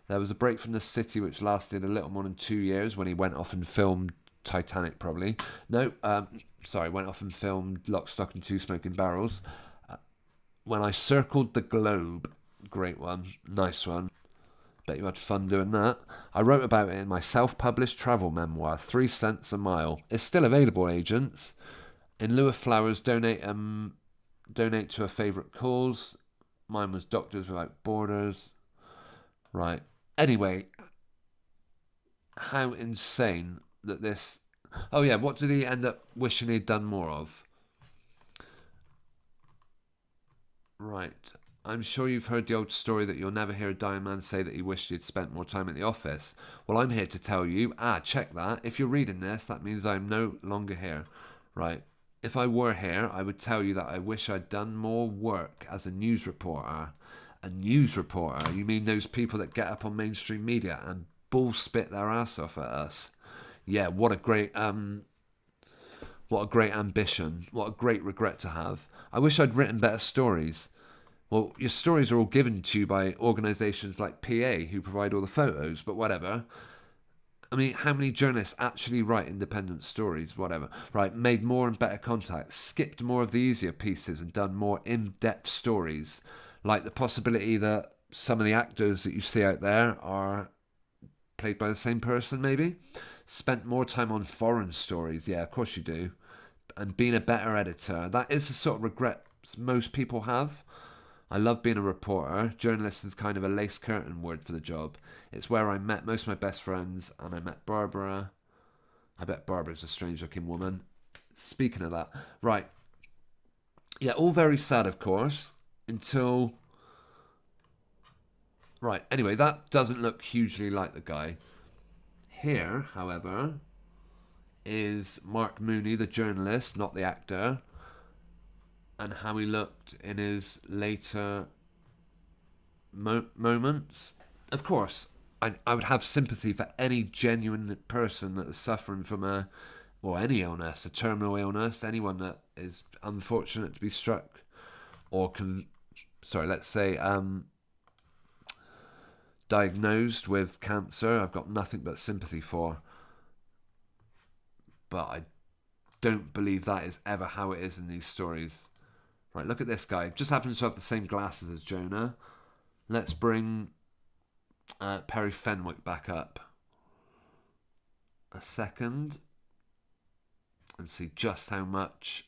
There was a break from the city which lasted a little more than 2 years when he went off and filmed Titanic, probably. Went off and filmed Lock, Stock and Two Smoking Barrels. When I Circled the Globe. Great one. Nice one. Bet you had fun doing that. I wrote about it in my self-published travel memoir, 3 cents a mile. It's still available, agents. In lieu of flowers, donate to a favourite cause. Mine was Doctors Without Borders. Right. Anyway, how insane that this... Oh yeah, what did he end up wishing he'd done more of? Right. I'm sure you've heard the old story that you'll never hear a dying man say that he wished he'd spent more time at the office. Well, I'm here to tell you, check that. If you're reading this, that means I'm no longer here. Right. If I were here, I would tell you that I wish I'd done more work as a news reporter. A news reporter? You mean those people that get up on mainstream media and bull spit their ass off at us? Yeah, what a great ambition. What a great regret to have. I wish I'd written better stories. Well, your stories are all given to you by organisations like PA who provide all the photos, but whatever. I mean, how many journalists actually write independent stories? Whatever. Right, made more and better contacts, skipped more of the easier pieces and done more in-depth stories. Like the possibility that some of the actors that you see out there are played by the same person, maybe? Spent more time on foreign stories. Yeah, of course you do. And being a better editor. That is the sort of regret most people have. I love being a reporter. Journalist is kind of a lace curtain word for the job. It's where I met most of my best friends, and I met Barbara. I bet Barbara's a strange looking woman. Speaking of that, right. Yeah, all very sad, of course, until... Right, anyway, that doesn't look hugely like the guy. Here, however, is Mark Mooney, the journalist, not the actor, and how he looked in his later moments. Of course, I would have sympathy for any genuine person that is suffering from any illness, a terminal illness, anyone that is unfortunate to be struck or, diagnosed with cancer. I've got nothing but sympathy for. But I don't believe that is ever how it is in these stories. Right, look at this guy. Just happens to have the same glasses as Jonah. Let's bring Perry Fenwick back up a second and see just how much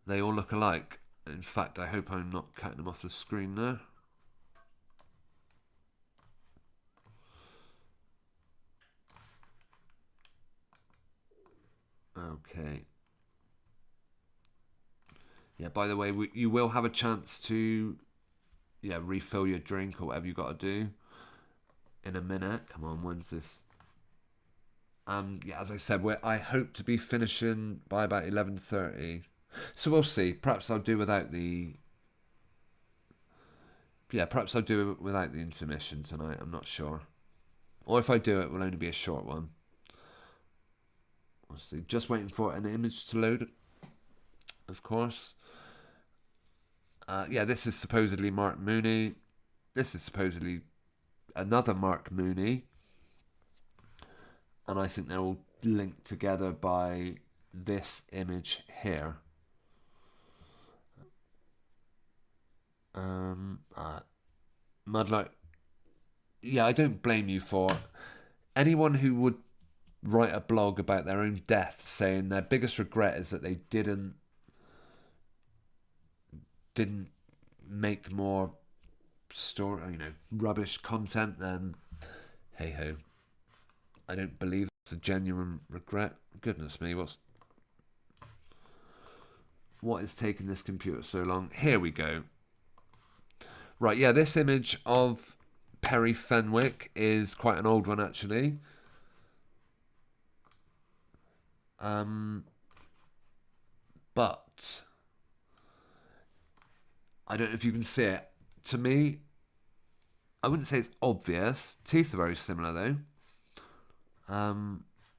they all look alike. In fact, I hope I'm not cutting them off the screen there. Okay. Yeah, by the way, you will have a chance to refill your drink or whatever you got to do in a minute. Come on, when's this? As I said, I hope to be finishing by about 11:30. So we'll see. Perhaps I'll do without the... Yeah, perhaps I'll do it without the intermission tonight. I'm not sure. Or if I do, it will only be a short one. We'll see. Just waiting for an image to load, of course. This is supposedly Mark Mooney. This is supposedly another Mark Mooney. And I think they're all linked together by this image here. Mudlight. Yeah, I don't blame you for anyone who would write a blog about their own death saying their biggest regret is that they didn't make more rubbish content. Then hey ho, I don't believe it's a genuine regret. Goodness me, what is taking this computer so long? Here we go. Right, yeah, this image of Perry Fenwick is quite an old one actually. But I don't know if you can see it. To me, I wouldn't say it's obvious. Teeth are very similar though.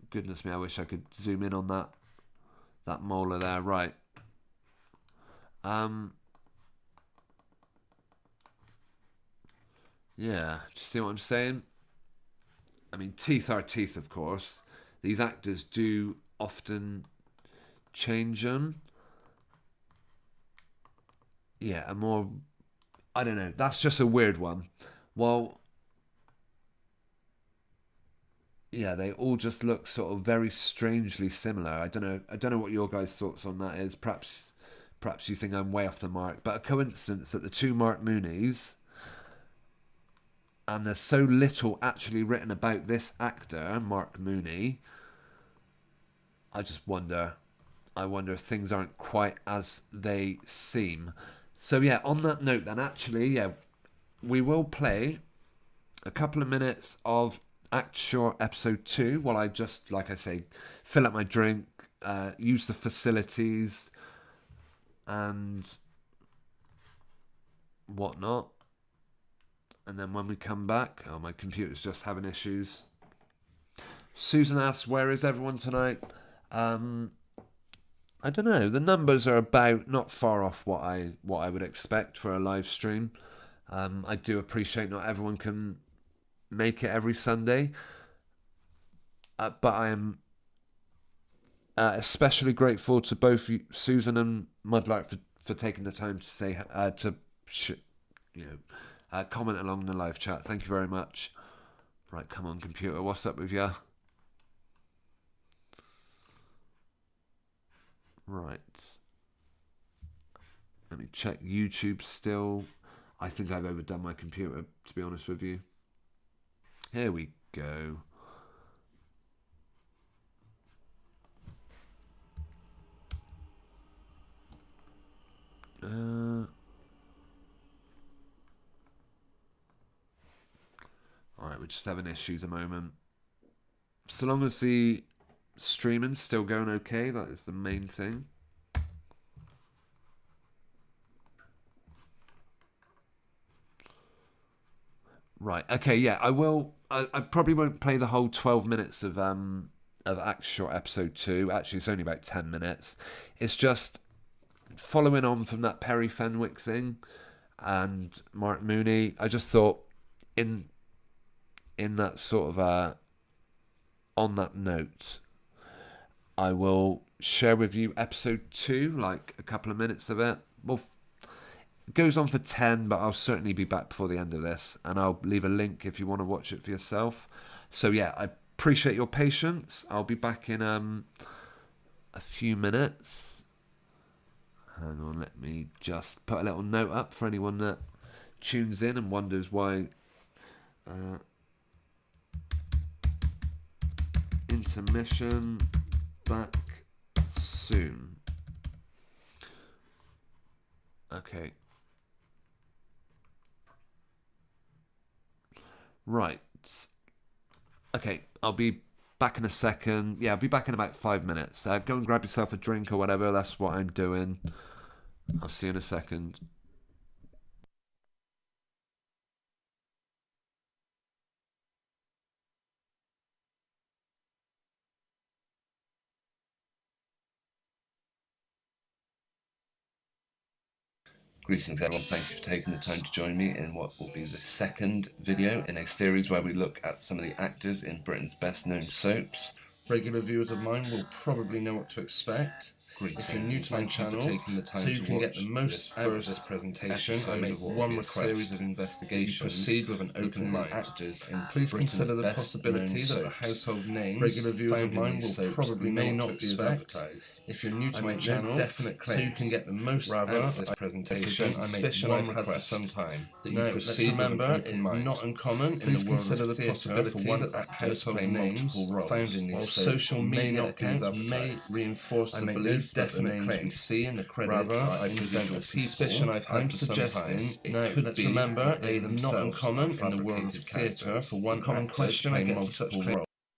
Goodness me, I wish I could zoom in on that molar there. Right. Yeah, do you see what I'm saying? I mean, teeth are teeth, of course. These actors do often change them. Yeah, a more... I don't know. That's just a weird one. Well, yeah, they all just look sort of very strangely similar. I don't know what your guys' thoughts on that is. Perhaps you think I'm way off the mark. But a coincidence that the two Mark Mooneys... And there's so little actually written about this actor, Mark Mooney. I wonder if things aren't quite as they seem. So yeah, on that note then, actually, yeah, we will play a couple of minutes of Act Short Episode 2 while I just, like I say, fill up my drink, use the facilities and whatnot. And then when we come back, oh, my computer's just having issues. Susan asks, where is everyone tonight? I don't know. The numbers are about not far off what I would expect for a live stream. I do appreciate not everyone can make it every Sunday, but I am especially grateful to both Susan and Mudlark for taking the time to say comment along the live chat. Thank you very much. Right, come on, computer. What's up with you? Right. Let me check YouTube still. I think I've overdone my computer, to be honest with you. Here we go. Alright, we're just having issues a moment. So long as the streaming's still going okay, that is the main thing. Right, okay, yeah, I will. I probably won't play the whole 12 minutes of Act Short Episode 2. Actually, it's only about 10 minutes. It's just following on from that Perry Fenwick thing and Mark Mooney. I just thought in that sort of on that note, I will share with you Episode 2, like a couple of minutes of it. Well, it goes on for 10, but I'll certainly be back before the end of this, and I'll leave a link if you want to watch it for yourself. So yeah, I appreciate your patience. I'll be back in a few minutes. Hang on, let me just put a little note up for anyone that tunes in and wonders why intermission, back soon. Okay. Right. Okay, I'll be back in a second. Yeah, I'll be back in about 5 minutes. Go and grab yourself a drink or whatever. That's what I'm doing. I'll see you in a second. Greetings everyone, thank you for taking the time to join me in what will be the second video in a series where we look at some of the actors in Britain's best known soaps. Regular viewers of mine will probably know what to expect. Greetings. If you're new to my channel, taking the time so you can get the most out of this presentation, I make one request. Series of investigations. Proceed with an open mind. Actors in please Britain's consider the possibility that the household names regular viewers of mine will probably may not be as advertised. If you're new to my channel, definite claims, so you can get the most out of this presentation. I make one request for some time that you proceed. Remember, it is not uncommon in the world of theatre for one that household names found in these social media accounts may reinforce the belief that the names we see in the credits are individual suspicion I've had for some time. It could be remember, it is not uncommon in the world of theatre for one common question I get to such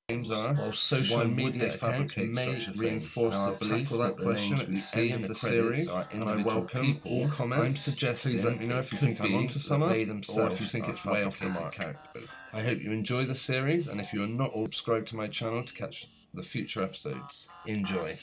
claims are, while social media accounts may reinforce the belief that the names we see in the series are individual people. All comments. I'm suggesting please let me know if you think I'm onto something, or if you think it's way off the mark. I hope you enjoy the series, and if you are not all subscribed to my channel to catch the future episodes, enjoy.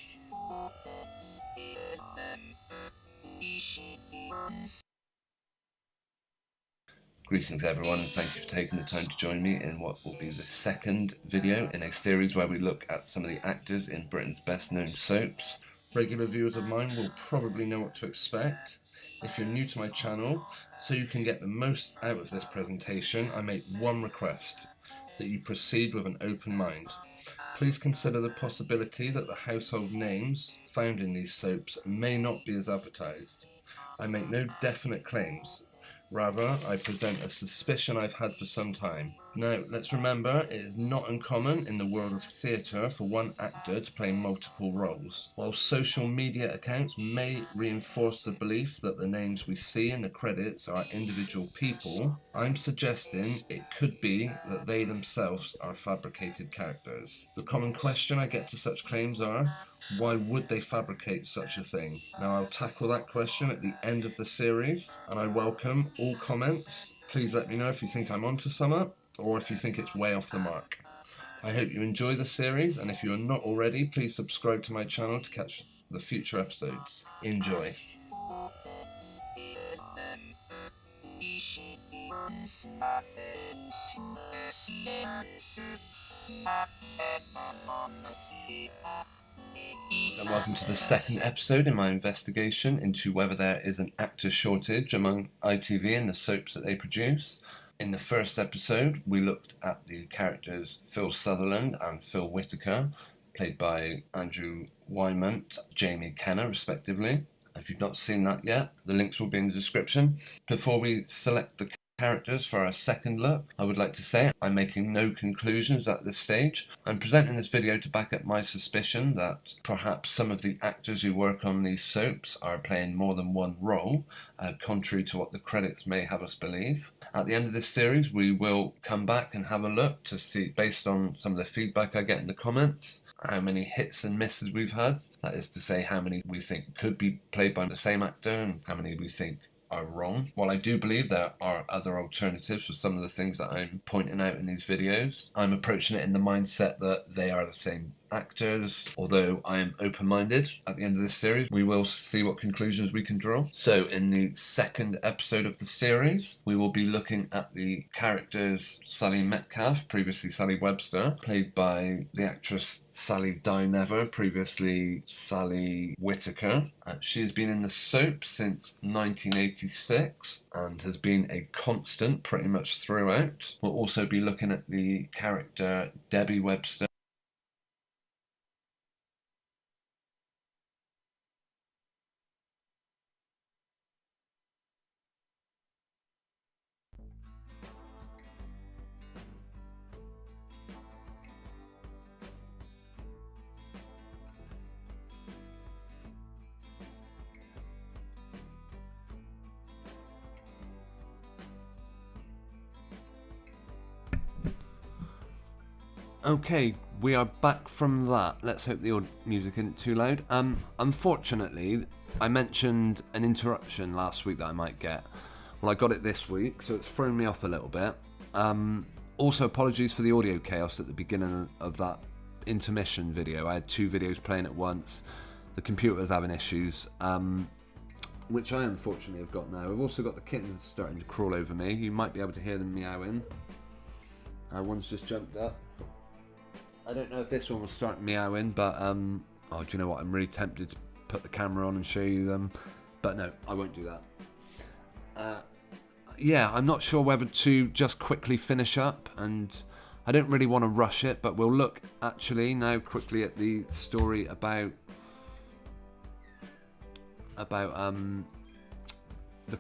Greetings everyone, and thank you for taking the time to join me in what will be the second video in a series where we look at some of the actors in Britain's best known soaps. Regular viewers of mine will probably know what to expect. If you're new to my channel, so you can get the most out of this presentation, I make one request, that you proceed with an open mind. Please consider the possibility that the household names found in these soaps may not be as advertised. I make no definite claims. Rather, I present a suspicion I've had for some time. Now, let's remember, it is not uncommon in the world of theatre for one actor to play multiple roles. While social media accounts may reinforce the belief that the names we see in the credits are individual people, I'm suggesting it could be that they themselves are fabricated characters. The common question I get to such claims are, why would they fabricate such a thing? Now, I'll tackle that question at the end of the series, and I welcome all comments. Please let me know if you think I'm onto something, or if you think it's way off the mark. I hope you enjoy the series, and if you are not already, please subscribe to my channel to catch the future episodes. Enjoy. And welcome to the second episode in my investigation into whether there is an actor shortage among ITV and the soaps that they produce. In the first episode, we looked at the characters Phil Sutherland and Phil Whitaker, played by Andrew Wymant, Jamie Kenner, respectively. If you've not seen that yet, the links will be in the description. Before we select the characters for our second look, I would like to say I'm making no conclusions at this stage. I'm presenting this video to back up my suspicion that perhaps some of the actors who work on these soaps are playing more than one role, contrary to what the credits may have us believe. At the end of this series, we will come back and have a look to see, based on some of the feedback I get in the comments, how many hits and misses we've had. That is to say, how many we think could be played by the same actor and how many we think are wrong. While I do believe there are other alternatives for some of the things that I'm pointing out in these videos, I'm approaching it in the mindset that they are the same actors. Although I am open-minded, at the end of this series we will see what conclusions we can draw. So in the second episode of the series, we will be looking at the characters Sally Metcalf, previously Sally Webster, played by the actress Sally Dinever, previously Sally Whitaker. She has been in the soap since 1986 and has been a constant pretty much throughout. We'll also be looking at the character Debbie Webster. Okay, we are back from that. Let's hope the music isn't too loud. Unfortunately, I mentioned an interruption last week that I might get. Well, I got it this week, so it's thrown me off a little bit. Also, apologies for the audio chaos at the beginning of that intermission video. I had two videos playing at once. The computer was having issues, which I unfortunately have got now. I've also got the kittens starting to crawl over me. You might be able to hear them meowing. One's just jumped up. I don't know if this one will start meowing, but oh, do you know what? I'm really tempted to put the camera on and show you them, but no, I won't do that. Yeah, I'm not sure whether to just quickly finish up, and I don't really want to rush it, but we'll look actually now quickly at the story about the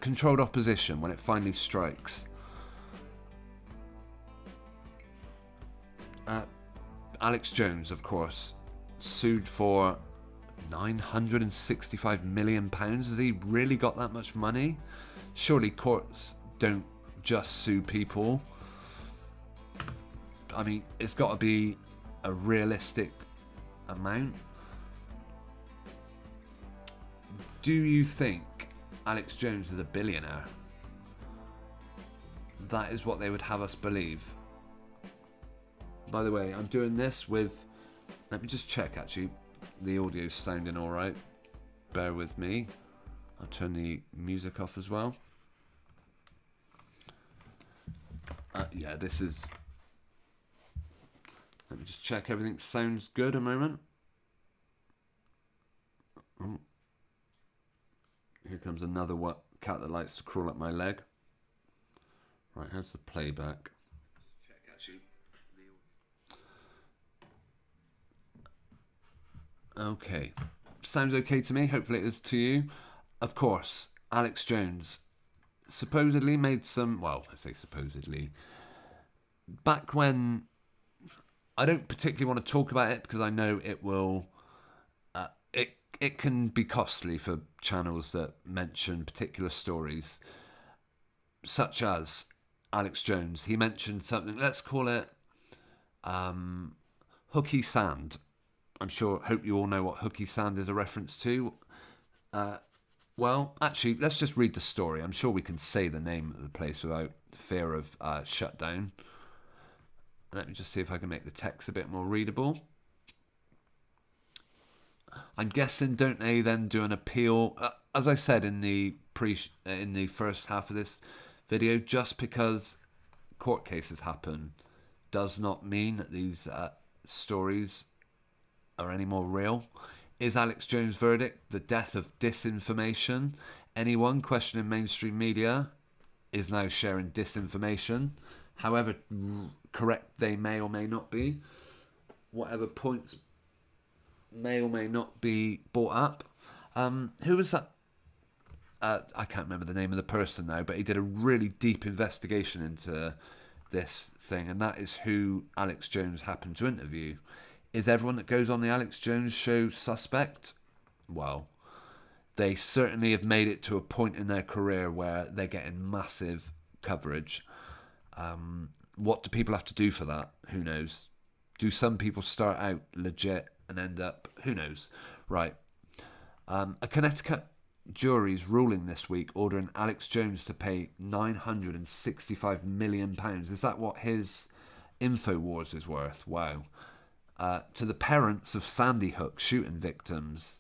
controlled opposition when it finally strikes. Alex Jones, of course, sued for £965 million. Has he really got that much money? Surely courts don't just sue people. I mean, it's got to be a realistic amount. Do you think Alex Jones is a billionaire? That is what they would have us believe. By the way, I'm doing this with... Let me just check, actually. The audio's sounding alright. Bear with me. I'll turn the music off as well. Yeah, this is... Let me just check everything sounds good a moment. Oh. Here comes another cat that likes to crawl up my leg. Right, how's the playback? Okay, sounds okay to me. Hopefully it is to you. Of course, Alex Jones supposedly made some, well, I say supposedly, back when, I don't particularly want to talk about it because I know it will, it can be costly for channels that mention particular stories, such as Alex Jones. He mentioned something, let's call it hooky sand. Hope you all know what hooky sand is a reference to. Well, actually, let's just read the story. I'm sure we can say the name of the place without fear of shutdown. Let me just see if I can make the text a bit more readable. I'm guessing, don't they then do an appeal? As I said in the first half of this video, just because court cases happen does not mean that these stories are any more real. Is Alex Jones' verdict the death of disinformation? Anyone questioning mainstream media is now sharing disinformation, however correct they may or may not be, whatever points may or may not be brought up. Who was that? I can't remember the name of the person now, but he did a really deep investigation into this thing, and that is who Alex Jones happened to interview. Is everyone that goes on the Alex Jones show suspect? Well, they certainly have made it to a point in their career where they're getting massive coverage. What do people have to do for that? Who knows? Do some people start out legit and end up? Who knows? Right. A Connecticut jury's ruling this week ordering Alex Jones to pay £965 million. Is that what his InfoWars is worth? Wow. To the parents of Sandy Hook shooting victims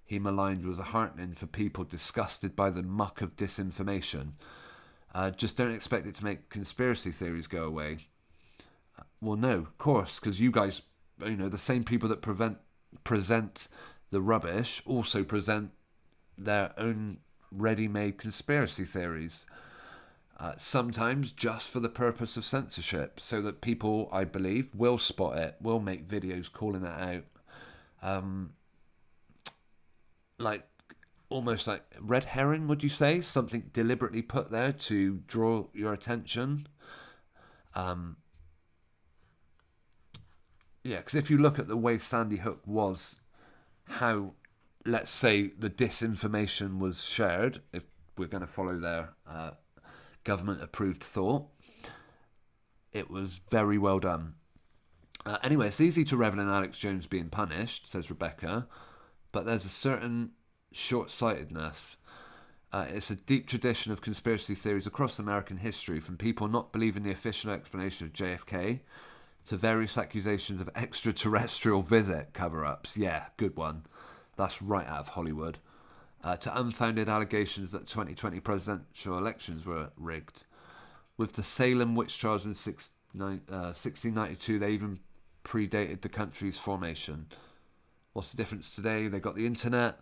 he maligned was heartening for people disgusted by the muck of disinformation. Just don't expect it to make conspiracy theories go away. Well, no, of course, because you guys, the same people that present the rubbish also present their own ready-made conspiracy theories. Sometimes just for the purpose of censorship, so that people, I believe, will spot it, will make videos calling it out. Almost like red herring, would you say? Something deliberately put there to draw your attention. Because if you look at the way Sandy Hook was, how, let's say, the disinformation was shared, if we're going to follow their government-approved thought, it was very well done. Anyway, it's easy to revel in Alex Jones being punished, says Rebecca, but there's a certain short-sightedness. It's a deep tradition of conspiracy theories across American history, from people not believing the official explanation of JFK to various accusations of extraterrestrial visit cover-ups. Yeah, good one. That's right out of Hollywood. To unfounded allegations that 2020 presidential elections were rigged. With the Salem witch trials in 1692, they even predated the country's formation. What's the difference today? They got the internet.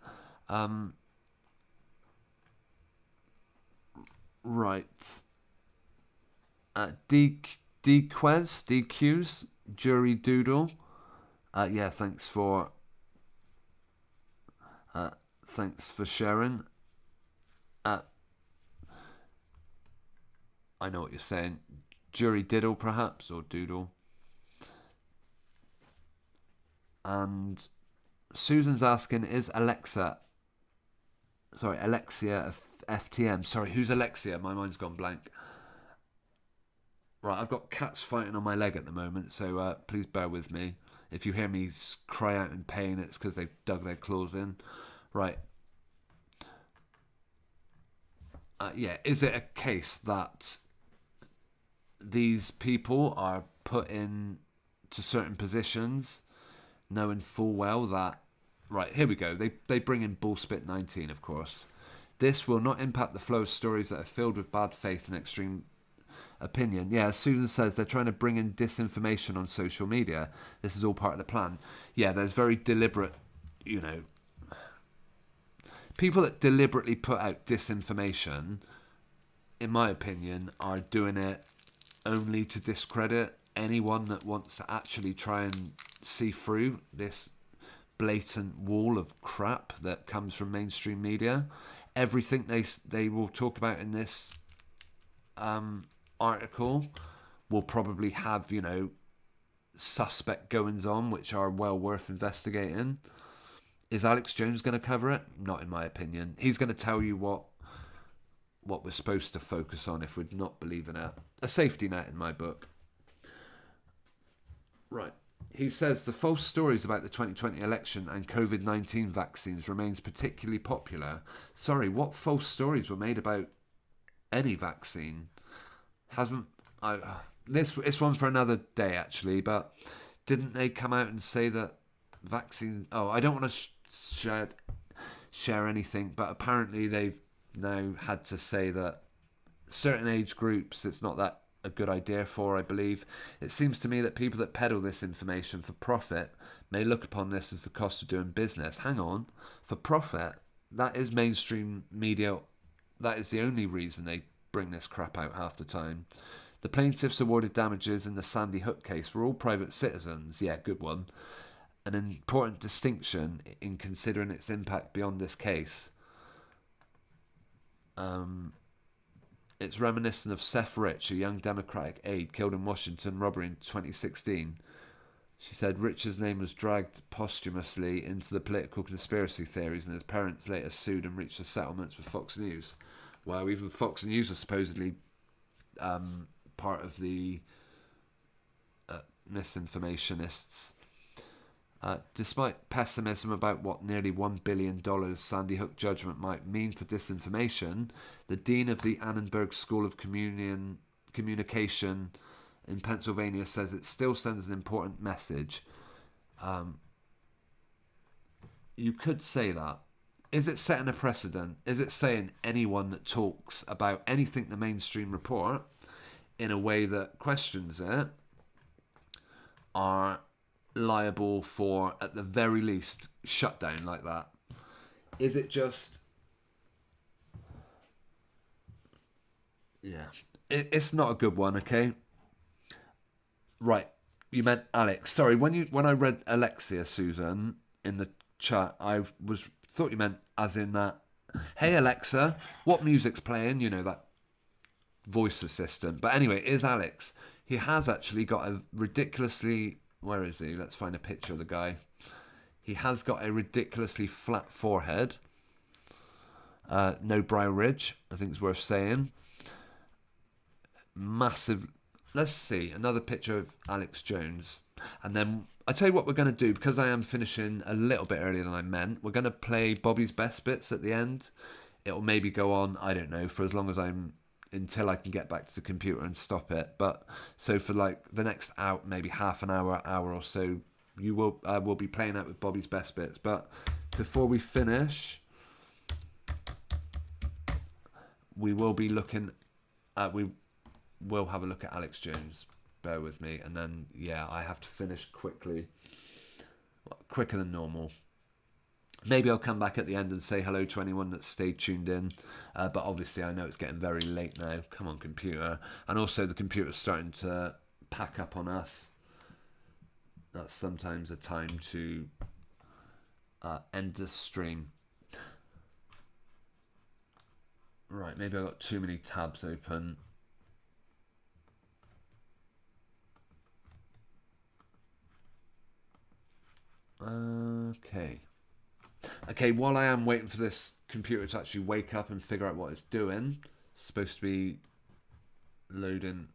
Right. DQs, Jury Doodle. Thanks for sharing. I know what you're saying. Jury Diddle, perhaps, or Doodle. And Susan's asking, is Alexia FTM? Sorry, who's Alexia? My mind's gone blank. Right, I've got cats fighting on my leg at the moment, so please bear with me. If you hear me cry out in pain, it's because they've dug their claws in. Right. Is it a case that these people are put in to certain positions knowing full well that... Right, here we go. They bring in Bullspit 19, of course. This will not impact the flow of stories that are filled with bad faith and extreme opinion. Yeah, as Susan says, they're trying to bring in disinformation on social media. This is all part of the plan. Yeah, there's very deliberate, people that deliberately put out disinformation, in my opinion, are doing it only to discredit anyone that wants to actually try and see through this blatant wall of crap that comes from mainstream media. Everything they will talk about in this article will probably have, you know, suspect goings on which are well worth investigating. Is Alex Jones going to cover it? Not in my opinion. He's going to tell you what we're supposed to focus on if we're not believing it. A safety net in my book. Right. He says the false stories about the 2020 election and COVID-19 vaccines remains particularly popular. Sorry, what false stories were made about any vaccine? It's one for another day actually, but didn't they come out and say that vaccine? Oh, I don't want to share anything, but apparently they've now had to say that certain age groups it's not that a good idea for, I believe. It seems to me that people that peddle this information for profit may look upon this as the cost of doing business. Hang on, for profit? That is mainstream media. That is the only reason they bring this crap out half the time. The plaintiffs awarded damages in the Sandy Hook case were all private citizens. Yeah, good one. An important distinction in considering its impact beyond this case. It's reminiscent of Seth Rich, a young Democratic aide killed in Washington robbery in 2016. She said Rich's name was dragged posthumously into the political conspiracy theories, and his parents later sued and reached a settlement with Fox News. Well, even Fox News was supposedly part of the misinformationists. Despite pessimism about what nearly $1 billion Sandy Hook judgment might mean for disinformation, the dean of the Annenberg School of Communication in Pennsylvania says it still sends an important message. You could say that. Is it setting a precedent? Is it saying anyone that talks about anything the mainstream report in a way that questions it are liable for, at the very least, shutdown like that? Is it just... Yeah. It's not a good one, okay? Right. You meant Alex. Sorry, when I read Alexia, Susan, in the chat, I thought you meant as in that, hey Alexa, what music's playing? You know, that voice assistant. But anyway, it is Alex. He has actually got a ridiculously... Where is he? Let's find a picture of the guy. He has got a ridiculously flat forehead. No brow ridge, I think it's worth saying. Massive... Let's see, another picture of Alex Jones. And then, I tell you what we're going to do, because I am finishing a little bit earlier than I meant, we're going to play Bobby's Best Bits at the end. It'll maybe go on, I don't know, for as long as until I can get back to the computer and stop it. But so for like the next hour, maybe half an hour or so, you will be playing out with Bobby's Best Bits. But before we finish, we will be looking at, we will have a look at Alex Jones. Bear with me, and then yeah, I have to finish quickly, quicker than normal. Maybe I'll come back at the end and say hello to anyone that stayed tuned in. But obviously I know it's getting very late now. Come on, computer. And also the computer's starting to pack up on us. That's sometimes a time to end the stream. Right, maybe I've got too many tabs open. Okay, while I am waiting for this computer to actually wake up and figure out what it's doing, it's supposed to be loading.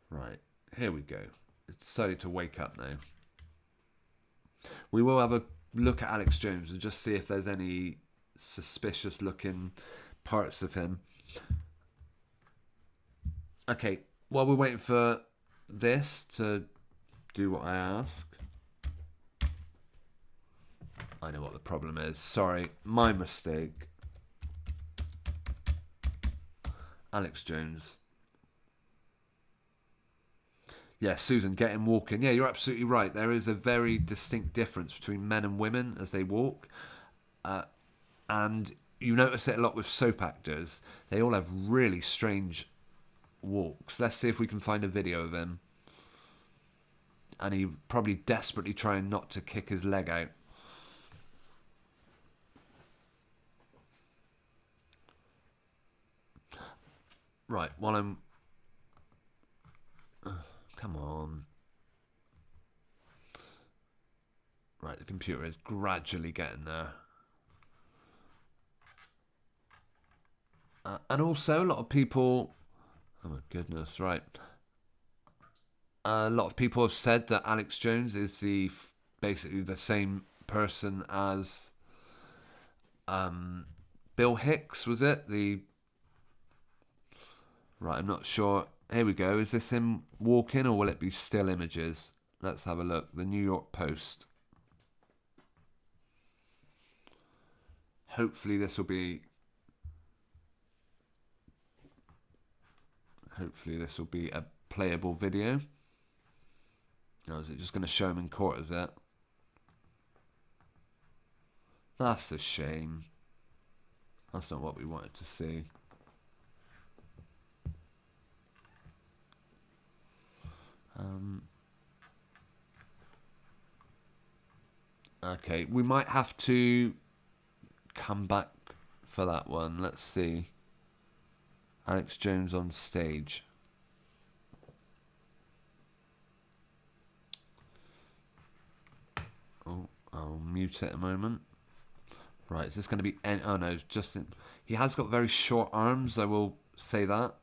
Right, here we go. It's decided to wake up now. We will have a look at Alex Jones and just see if there's any suspicious looking parts of him. Okay, while we're waiting for this to do what I ask. I know what the problem is. Sorry, my mistake. Alex Jones. Yeah, Susan, get him walking. Yeah, you're absolutely right. There is a very distinct difference between men and women as they walk. And you notice it a lot with soap actors. They all have really strange walks. Let's see if we can find a video of him. And he probably desperately trying not to kick his leg out. Right, while I'm... come on. Right, the computer is gradually getting there. And also, a lot of people... oh my goodness, right. A lot of people have said that Alex Jones is basically the same person as Bill Hicks, was it? Right, I'm not sure. Here we go. Is this him walking or will it be still images? Let's have a look. The New York Post. Hopefully this will be... hopefully this will be a playable video. Or is it just going to show him in court, is it? That's a shame. That's not what we wanted to see. Okay, we might have to come back for that one. Let's see. Alex Jones on stage. Oh, I'll mute it a moment. Right, is this going to be... oh no, Justin. He has got very short arms, I will say that.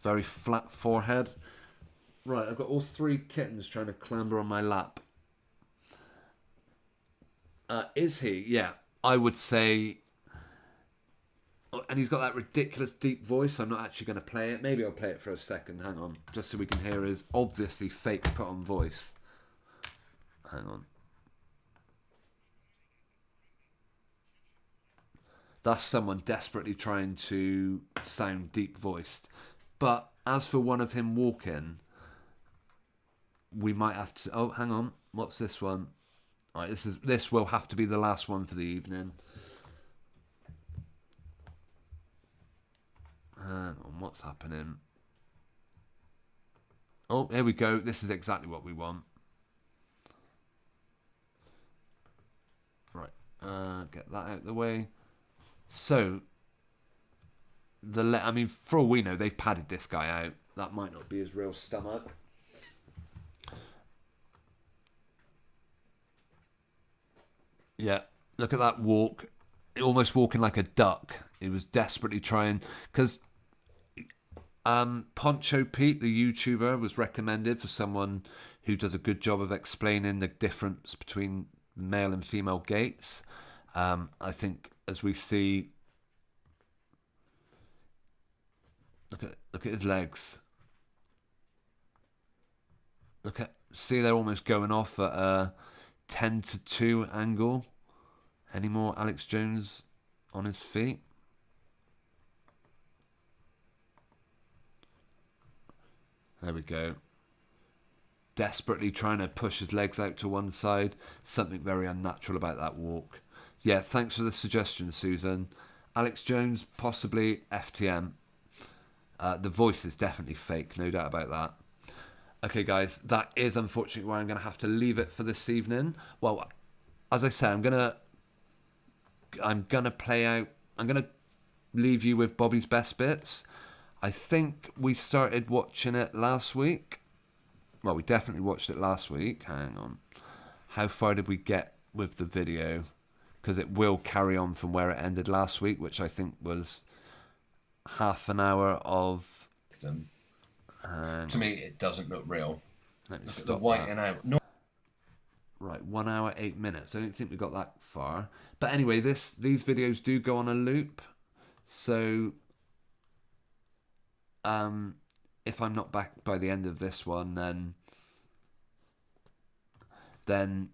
Very flat forehead. Right, I've got all three kittens trying to clamber on my lap. Is he? Yeah, I would say... and he's got that ridiculous deep voice. I'm not actually going to play it. Maybe I'll play it for a second. Hang on. Just so we can hear his obviously fake put on voice. Hang on. That's someone desperately trying to sound deep voiced. But as for one of him walking, we might have to... oh, hang on. What's this one? All right, this will have to be the last one for the evening. Hang on, what's happening? Oh, here we go. This is exactly what we want. Right, get that out of the way. So, I mean, for all we know, they've padded this guy out. That might not be his real stomach. Yeah, look at that walk. Almost walking like a duck. He was desperately trying... because Poncho Pete, the YouTuber, was recommended for someone who does a good job of explaining the difference between male and female gaits. I think as we see... look at his legs. See, they're almost going off at a 10-2 angle. Any more Alex Jones on his feet? There we go. Desperately trying to push his legs out to one side. Something very unnatural about that walk. Yeah, thanks for the suggestion, Susan. Alex Jones, possibly FTM. The voice is definitely fake, no doubt about that. Okay, guys, that is unfortunately where I'm going to have to leave it for this evening. Well, as I say, I'm gonna play out... I'm gonna leave you with Bobby's best bits. I think we started watching it last week. Well, we definitely watched it last week. Hang on. How far did we get with the video? Because it will carry on from where it ended last week, which I think was half an hour of... to me, it doesn't look real. Let me look stop at the whiting out. No. Right, 1 hour, 8 minutes. I don't think we got that far. But anyway, these videos do go on a loop. So... if I'm not back by the end of this one, then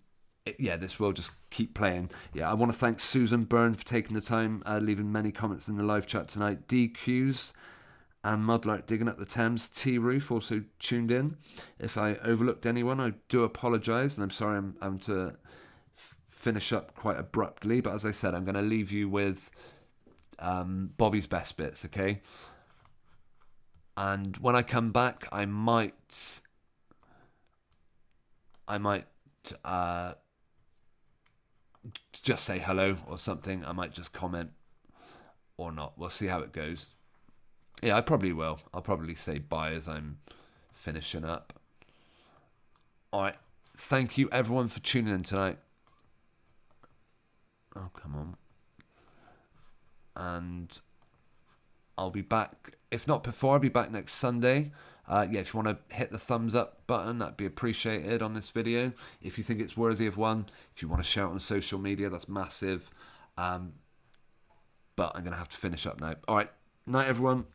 yeah, this will just keep playing. Yeah, I want to thank Susan Byrne for taking the time, leaving many comments in the live chat tonight. DQs and Mudlark Digging Up the Thames. T-Roof also tuned in. If I overlooked anyone, I do apologise, and I'm sorry I'm having to finish up quite abruptly. But as I said, I'm going to leave you with Bobby's best bits, okay? And when I come back, I might just say hello or something. I might just comment or not. We'll see how it goes. Yeah, I probably will. I'll probably say bye as I'm finishing up. All right. Thank you, everyone, for tuning in tonight. Oh, come on. And I'll be back. If not before, I'll be back next Sunday. Yeah, if you want to hit the thumbs up button, that'd be appreciated on this video. If you think it's worthy of one. If you want to share it on social media, that's massive. But I'm going to have to finish up now. All right. Night, everyone.